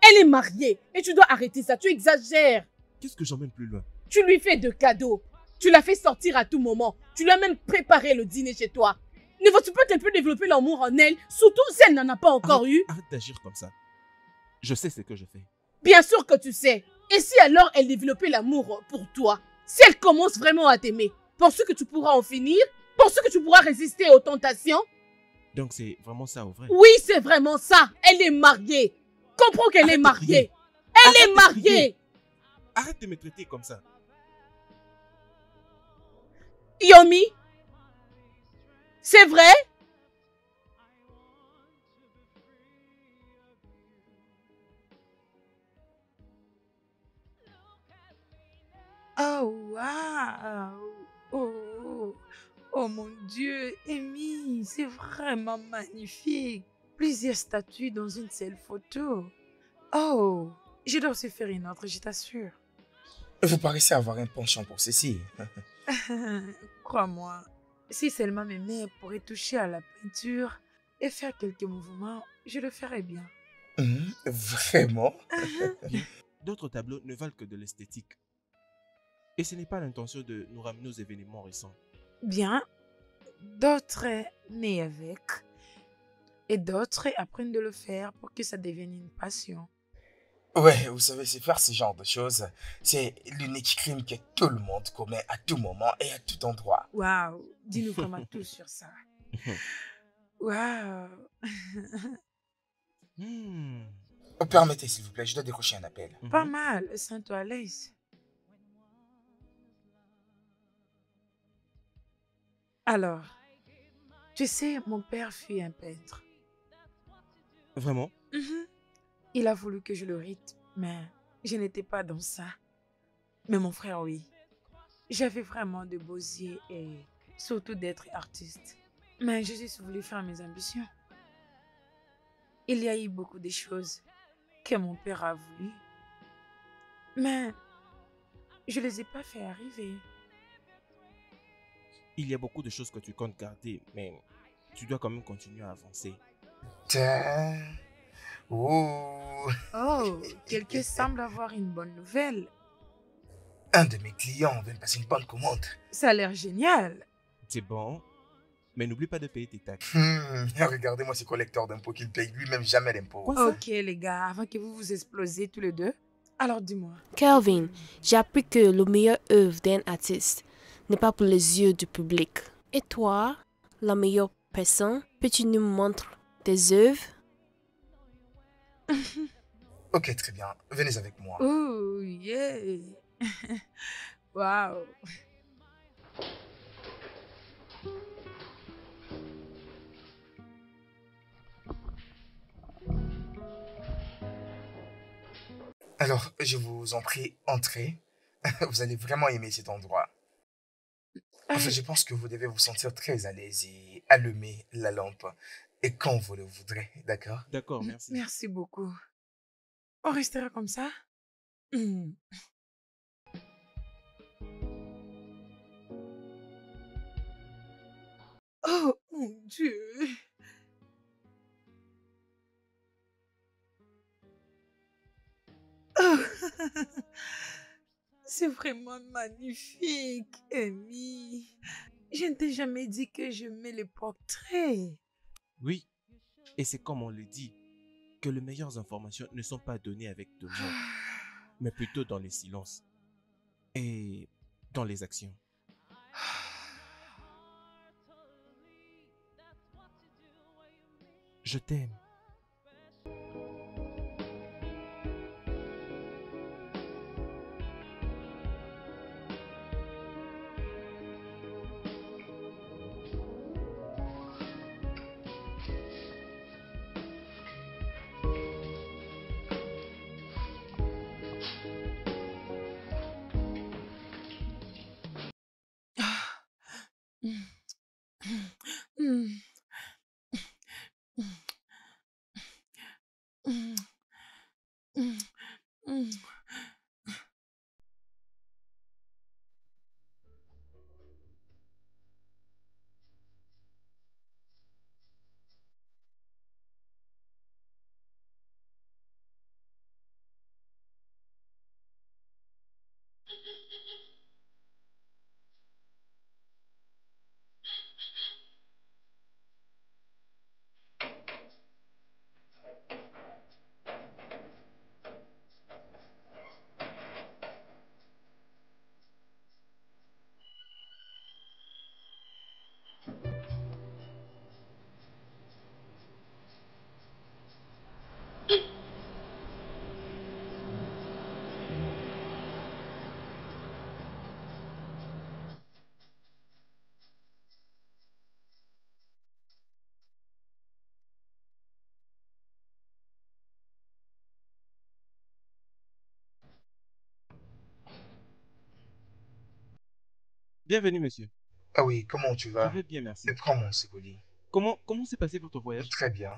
Elle est mariée et tu dois arrêter ça. Tu exagères. Qu'est-ce que j'emmène plus loin? Tu lui fais de cadeaux. Tu l'as fait sortir à tout moment. Tu lui as même préparé le dîner chez toi. Ne vois-tu pas qu'elle peut développer l'amour en elle, surtout si elle n'en a pas encore eu? Arrête d'agir comme ça. Je sais ce que je fais. Bien sûr que tu sais. Et si alors elle développait l'amour pour toi? Si elle commence vraiment à t'aimer, penses-tu que tu pourras en finir? Penses-tu que tu pourras résister aux tentations? Donc c'est vraiment ça au vrai? Oui, c'est vraiment ça. Elle est mariée. Comprends qu'elle est mariée. Elle est mariée. Arrête de me traiter comme ça. Yomi, c'est vrai? Oh, waouh! Oh mon Dieu, Amy, c'est vraiment magnifique. Plusieurs statues dans une seule photo. Oh, je dois aussi faire une autre, je t'assure. Vous paraissez avoir un penchant pour ceci. Crois-moi, si seulement mes mains pourraient toucher à la peinture et faire quelques mouvements, je le ferais bien. Vraiment? D'autres tableaux ne valent que de l'esthétique. Et ce n'est pas l'intention de nous ramener aux événements récents. Bien, d'autres naissent avec et d'autres apprennent de le faire pour que ça devienne une passion. Ouais, vous savez, c'est faire ce genre de choses. C'est l'unique crime que tout le monde commet à tout moment et à tout endroit. Waouh, dis-nous vraiment tout sur ça. Waouh. Permettez, s'il vous plaît, je dois décrocher un appel. Pas mal, sens-toi à l'aise. Alors, tu sais, mon père fut un peintre. Vraiment? Il a voulu que je le rite, mais je n'étais pas dans ça. Mais mon frère, oui. J'avais vraiment de beaux yeux et surtout d'être artiste. Mais j'ai juste voulu faire mes ambitions. Il y a eu beaucoup de choses que mon père a voulu, mais je ne les ai pas fait arriver. Il y a beaucoup de choses que tu comptes garder, mais tu dois quand même continuer à avancer. Oh, Quelqu'un semble avoir une bonne nouvelle. un de mes clients vient de passer une bonne commande. Ça a l'air génial. C'est bon, mais n'oublie pas de payer tes taxes. Regardez-moi ce collecteur d'impôts qu'il paye lui-même jamais d'impôts. Ok les gars, avant que vous vous explosiez tous les deux, alors dis-moi. Kelvin, j'ai appris que le meilleur œuvre d'un artiste n'est pas pour les yeux du public. Et toi, la meilleure personne, peux-tu nous montrer tes œuvres? Ok, très bien. Venez avec moi. Oh, yeah. Waouh. Alors, je vous en prie, entrez. Vous allez vraiment aimer cet endroit. Enfin, je pense que vous devez vous sentir très à l'aise et allumer la lampe. Et quand vous le voudrez, d'accord? D'accord, merci. Merci beaucoup. On restera comme ça? Oh mon Dieu. Oh. C'est vraiment magnifique, Amy. Je ne t'ai jamais dit que j'aimais les portraits. Oui, et c'est comme on le dit, que les meilleures informations ne sont pas données avec de mots, mais plutôt dans les silences et dans les actions. Je t'aime. Hmm. Bienvenue, monsieur. Ah oui, comment tu Je vas? vais bien, merci. Prends-moi ce colis. Comment s'est passé votre voyage? Très bien.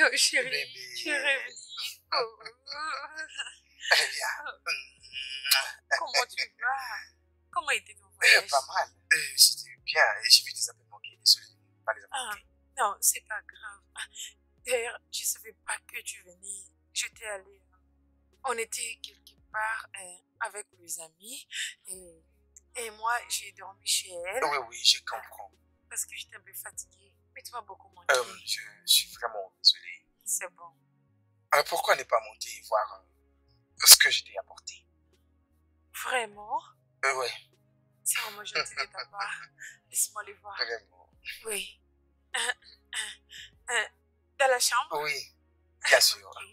Oh, chérie, Bébé. tu es réveillée. Oh. Allez, viens. Comment tu vas? Comment était ton voyage? Pas mal. C'était bien. Et j'ai vu tes appels manqués. Désolé de ne pas les avoir Ah, manqués. non, c'est pas grave. D'ailleurs, je savais pas que tu venais. J'étais allée. On était quelque part avec mes amis et moi, j'ai dormi chez elle Oui, oui, je comprends. parce que j'étais un peu fatiguée. Mais tu m'as beaucoup manqué. Je suis vraiment désolé. C'est bon. Pourquoi ne pas monter et voir ce que je t'ai apporté? Vraiment? Ouais, C'est vraiment gentil de ta part. Laisse-moi les voir. vraiment. Oui. Dans la chambre? Oui, bien sûr. Ok.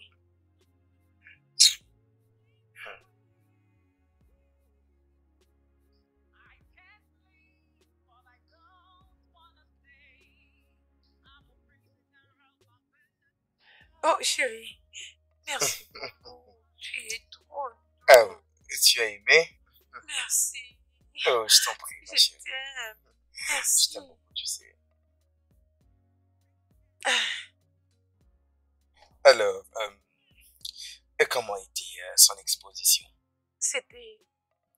Oh, chérie, merci beaucoup. Tu es trop. Tu as aimé? Merci. Oh, je t'en prie, ma Je chérie. t'aime. Je Merci. t'aime beaucoup, tu sais. Alors, et comment était son exposition? C'était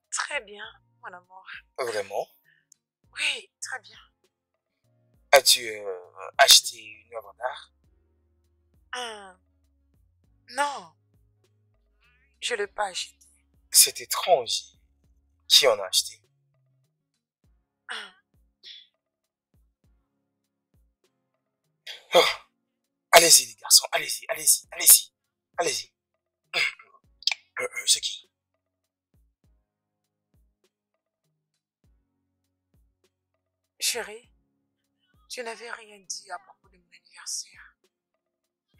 très bien, mon amour. Vraiment? Oui, très bien. As-tu acheté une œuvre d'art? Non, je ne l'ai pas acheté. C'est étrange. Qui en a acheté? Oh, allez-y, les garçons, allez-y, allez-y, allez-y, allez-y. C'est qui? Chérie, tu n'avais rien dit à propos de mon anniversaire.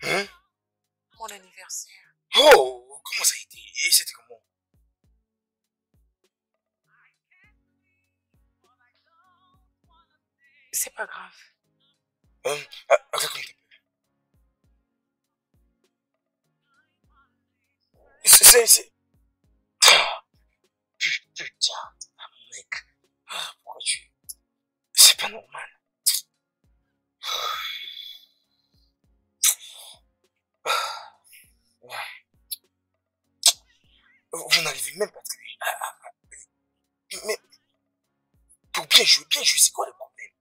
Hein? Mon anniversaire. Oh, comment ça a été? Et c'était comment? C'est pas grave. Raconte un peu. C'est... Ah, putain, mec. Pourquoi tu... C'est pas normal. Vous n'arrivez même pas à trouver. Mais pour bien jouer, c'est quoi le problème?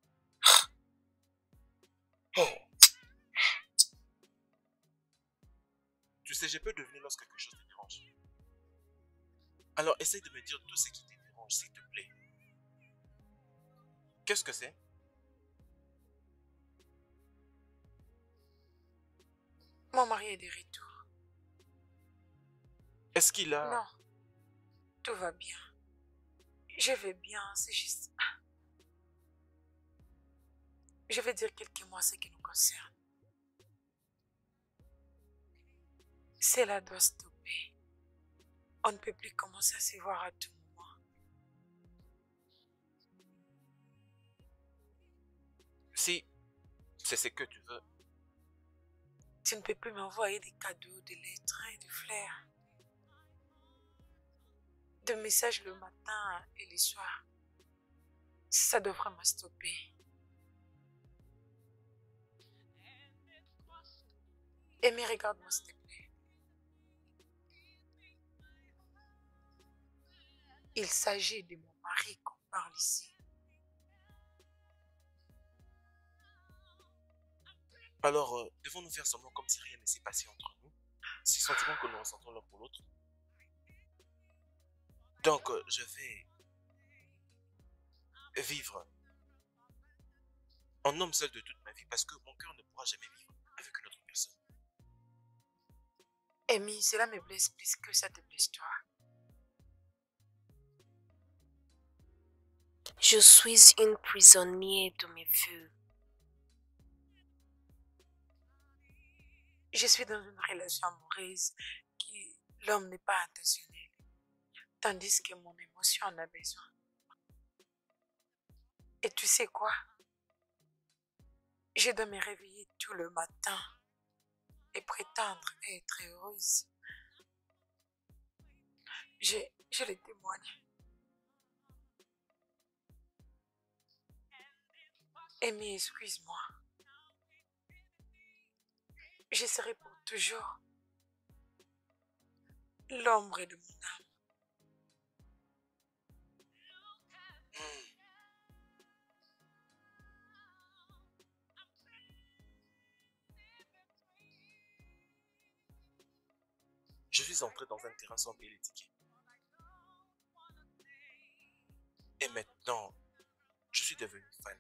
Oh. Tu sais, je peux deviner lorsque quelque chose te dérange. Alors, essaye de me dire tout ce qui te dérange, s'il te plaît. Qu'est-ce que c'est? Mon mari est de retour. Est-ce qu'il a... Non, tout va bien. Je vais bien, c'est juste... Je vais dire quelques mots à ce qui nous concerne. Cela doit stopper. On ne peut plus commencer à se voir à tout moment. Si c'est ce que tu veux. Tu ne peux plus m'envoyer des cadeaux, des lettres et des fleurs. Des messages le matin et le soir. Ça doit vraiment stopper. Amy, regarde-moi s'il te plaît. Il s'agit de mon mari qu'on parle ici. Alors, devons-nous faire semblant comme si rien ne s'est passé entre nous? Ces sentiments que nous ressentons l'un pour l'autre. Donc, je vais vivre en homme seul de toute ma vie parce que mon cœur ne pourra jamais vivre avec une autre personne. Amy, cela me blesse plus que ça te blesse toi. Je suis une prisonnière de mes vœux. Je suis dans une relation amoureuse qui l'homme n'est pas intentionnel, tandis que mon émotion en a besoin. Et tu sais quoi? Je dois me réveiller tout le matin et prétendre être heureuse. Je le témoigne. Amy, excuse-moi. je serai pour toujours l'ombre de mon âme. Je suis entré dans un terrain sans payer les tickets. Et maintenant, je suis devenu fan.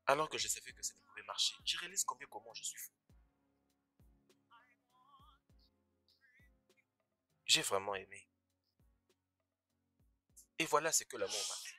Alors que je savais que ça ne pouvait marcher, je réalise comment je suis fou. J'ai vraiment aimé. Et voilà ce que l'amour m'a fait.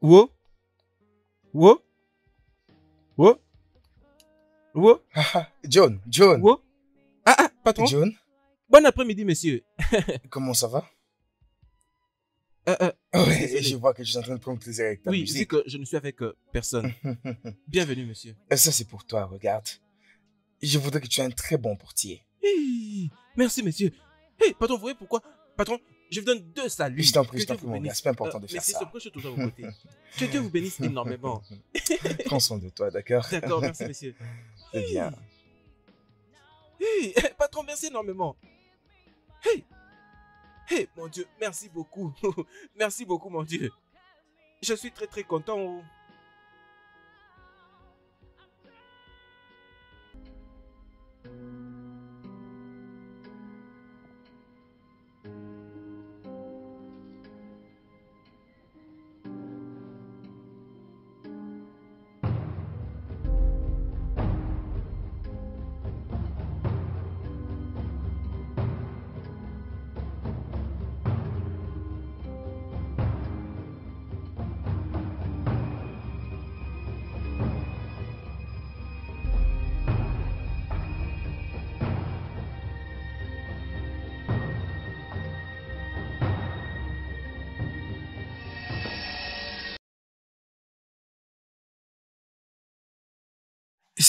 Wo? Wo? Wo? Wo? John, John. Wo? Ah, patron. John. Bon après-midi, monsieur. Comment ça va? Ouais, je vois que tu es en train de prendre plaisir avec ta oui, musique. dis que je ne suis avec personne. Bienvenue, monsieur. Ça, c'est pour toi, regarde. Je voudrais que tu aies un très bon portier. Hey, merci, monsieur. Hey, patron, vous voyez pourquoi? Patron, je vous donne 2 saluts. Je t'en prie, Que Dieu vous mon gars. bénisse. C'est pas important de Mais faire c'est ça. ce que je suis toujours à vos côtés. Que Dieu vous bénisse énormément. Prends soin de toi, d'accord? D'accord, merci, monsieur. C'est bien. Hey, patron, merci énormément. Hey, hey, mon Dieu, merci beaucoup. Merci beaucoup, mon Dieu. Je suis très, très content.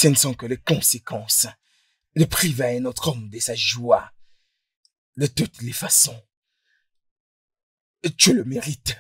Ce ne sont que les conséquences de priver un autre homme de sa joie. De toutes les façons, tu le mérites.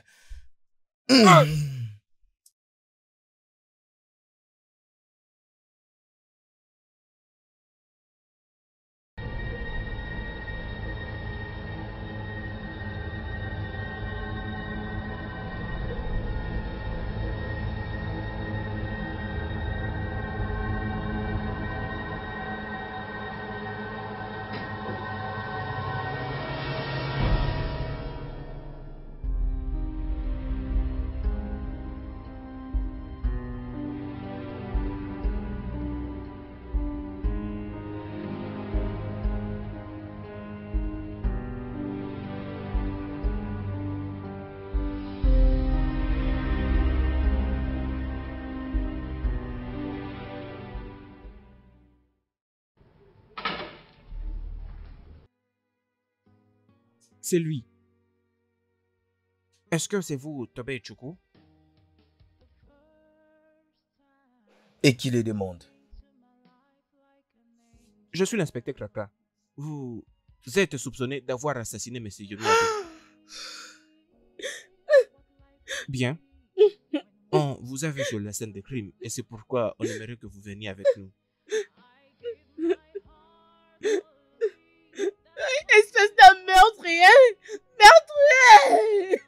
C'est lui. Est-ce que c'est vous, Tobé Choukou? Et qui les demande? Je suis l'inspecteur Kraka. Vous êtes soupçonné d'avoir assassiné M. Yomi. Bien. On vous a vu sur la scène de crime et c'est pourquoi on aimerait que vous veniez avec nous. Espèce de meurtrier! Meurtrier!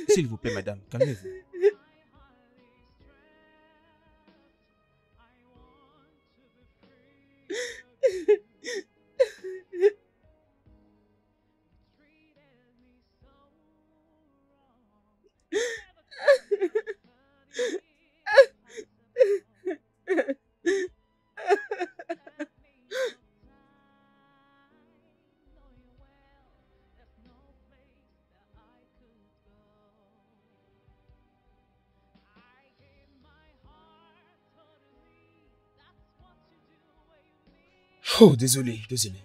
S'il vous plaît, madame, calmez-vous. Oh, désolé, désolé.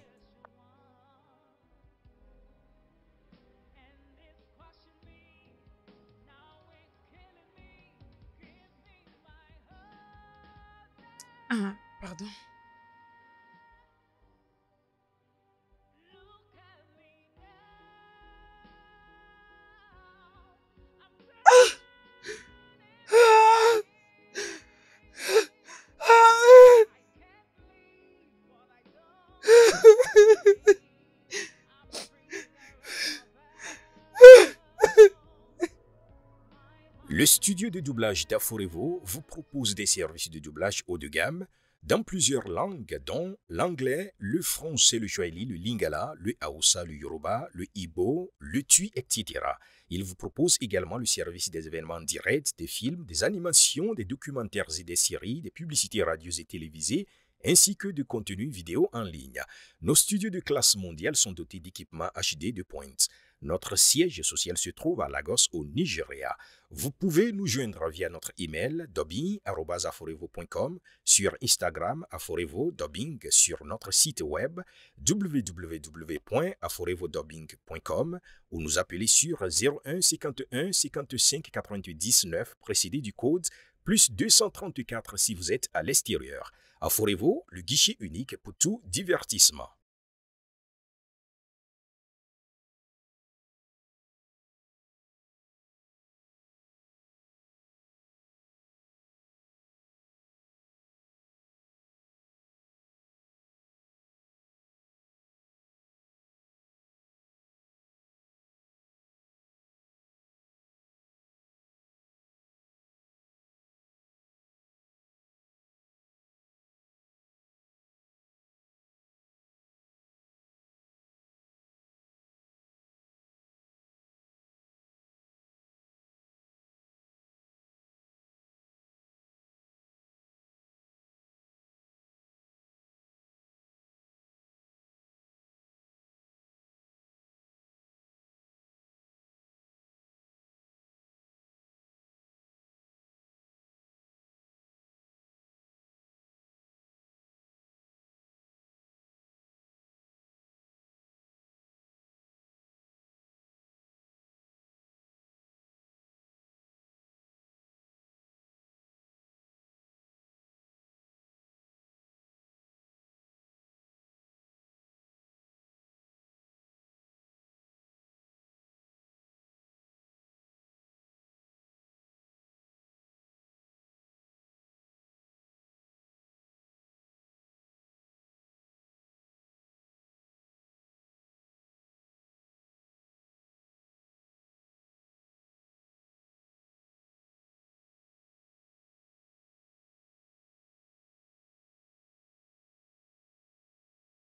Ah, pardon. Le studio de doublage d'Aforevo vous propose des services de doublage haut de gamme dans plusieurs langues, dont l'anglais, le français, le swahili, le lingala, le hausa, le yoruba, le ibo, le tui, etc. Il vous propose également le service des événements directs, des films, des animations, des documentaires et des séries, des publicités radio et télévisées, ainsi que de contenus vidéo en ligne. Nos studios de classe mondiale sont dotés d'équipements HD de pointe. Notre siège social se trouve à Lagos, au Nigeria. Vous pouvez nous joindre via notre email dubbing@aforevo.com, sur Instagram Aforevo Dubbing, sur notre site web www.aforevodubbing.com ou nous appeler sur 01 51 55 88 19 précédé du code plus 234 si vous êtes à l'extérieur. Aforevo, le guichet unique pour tout divertissement.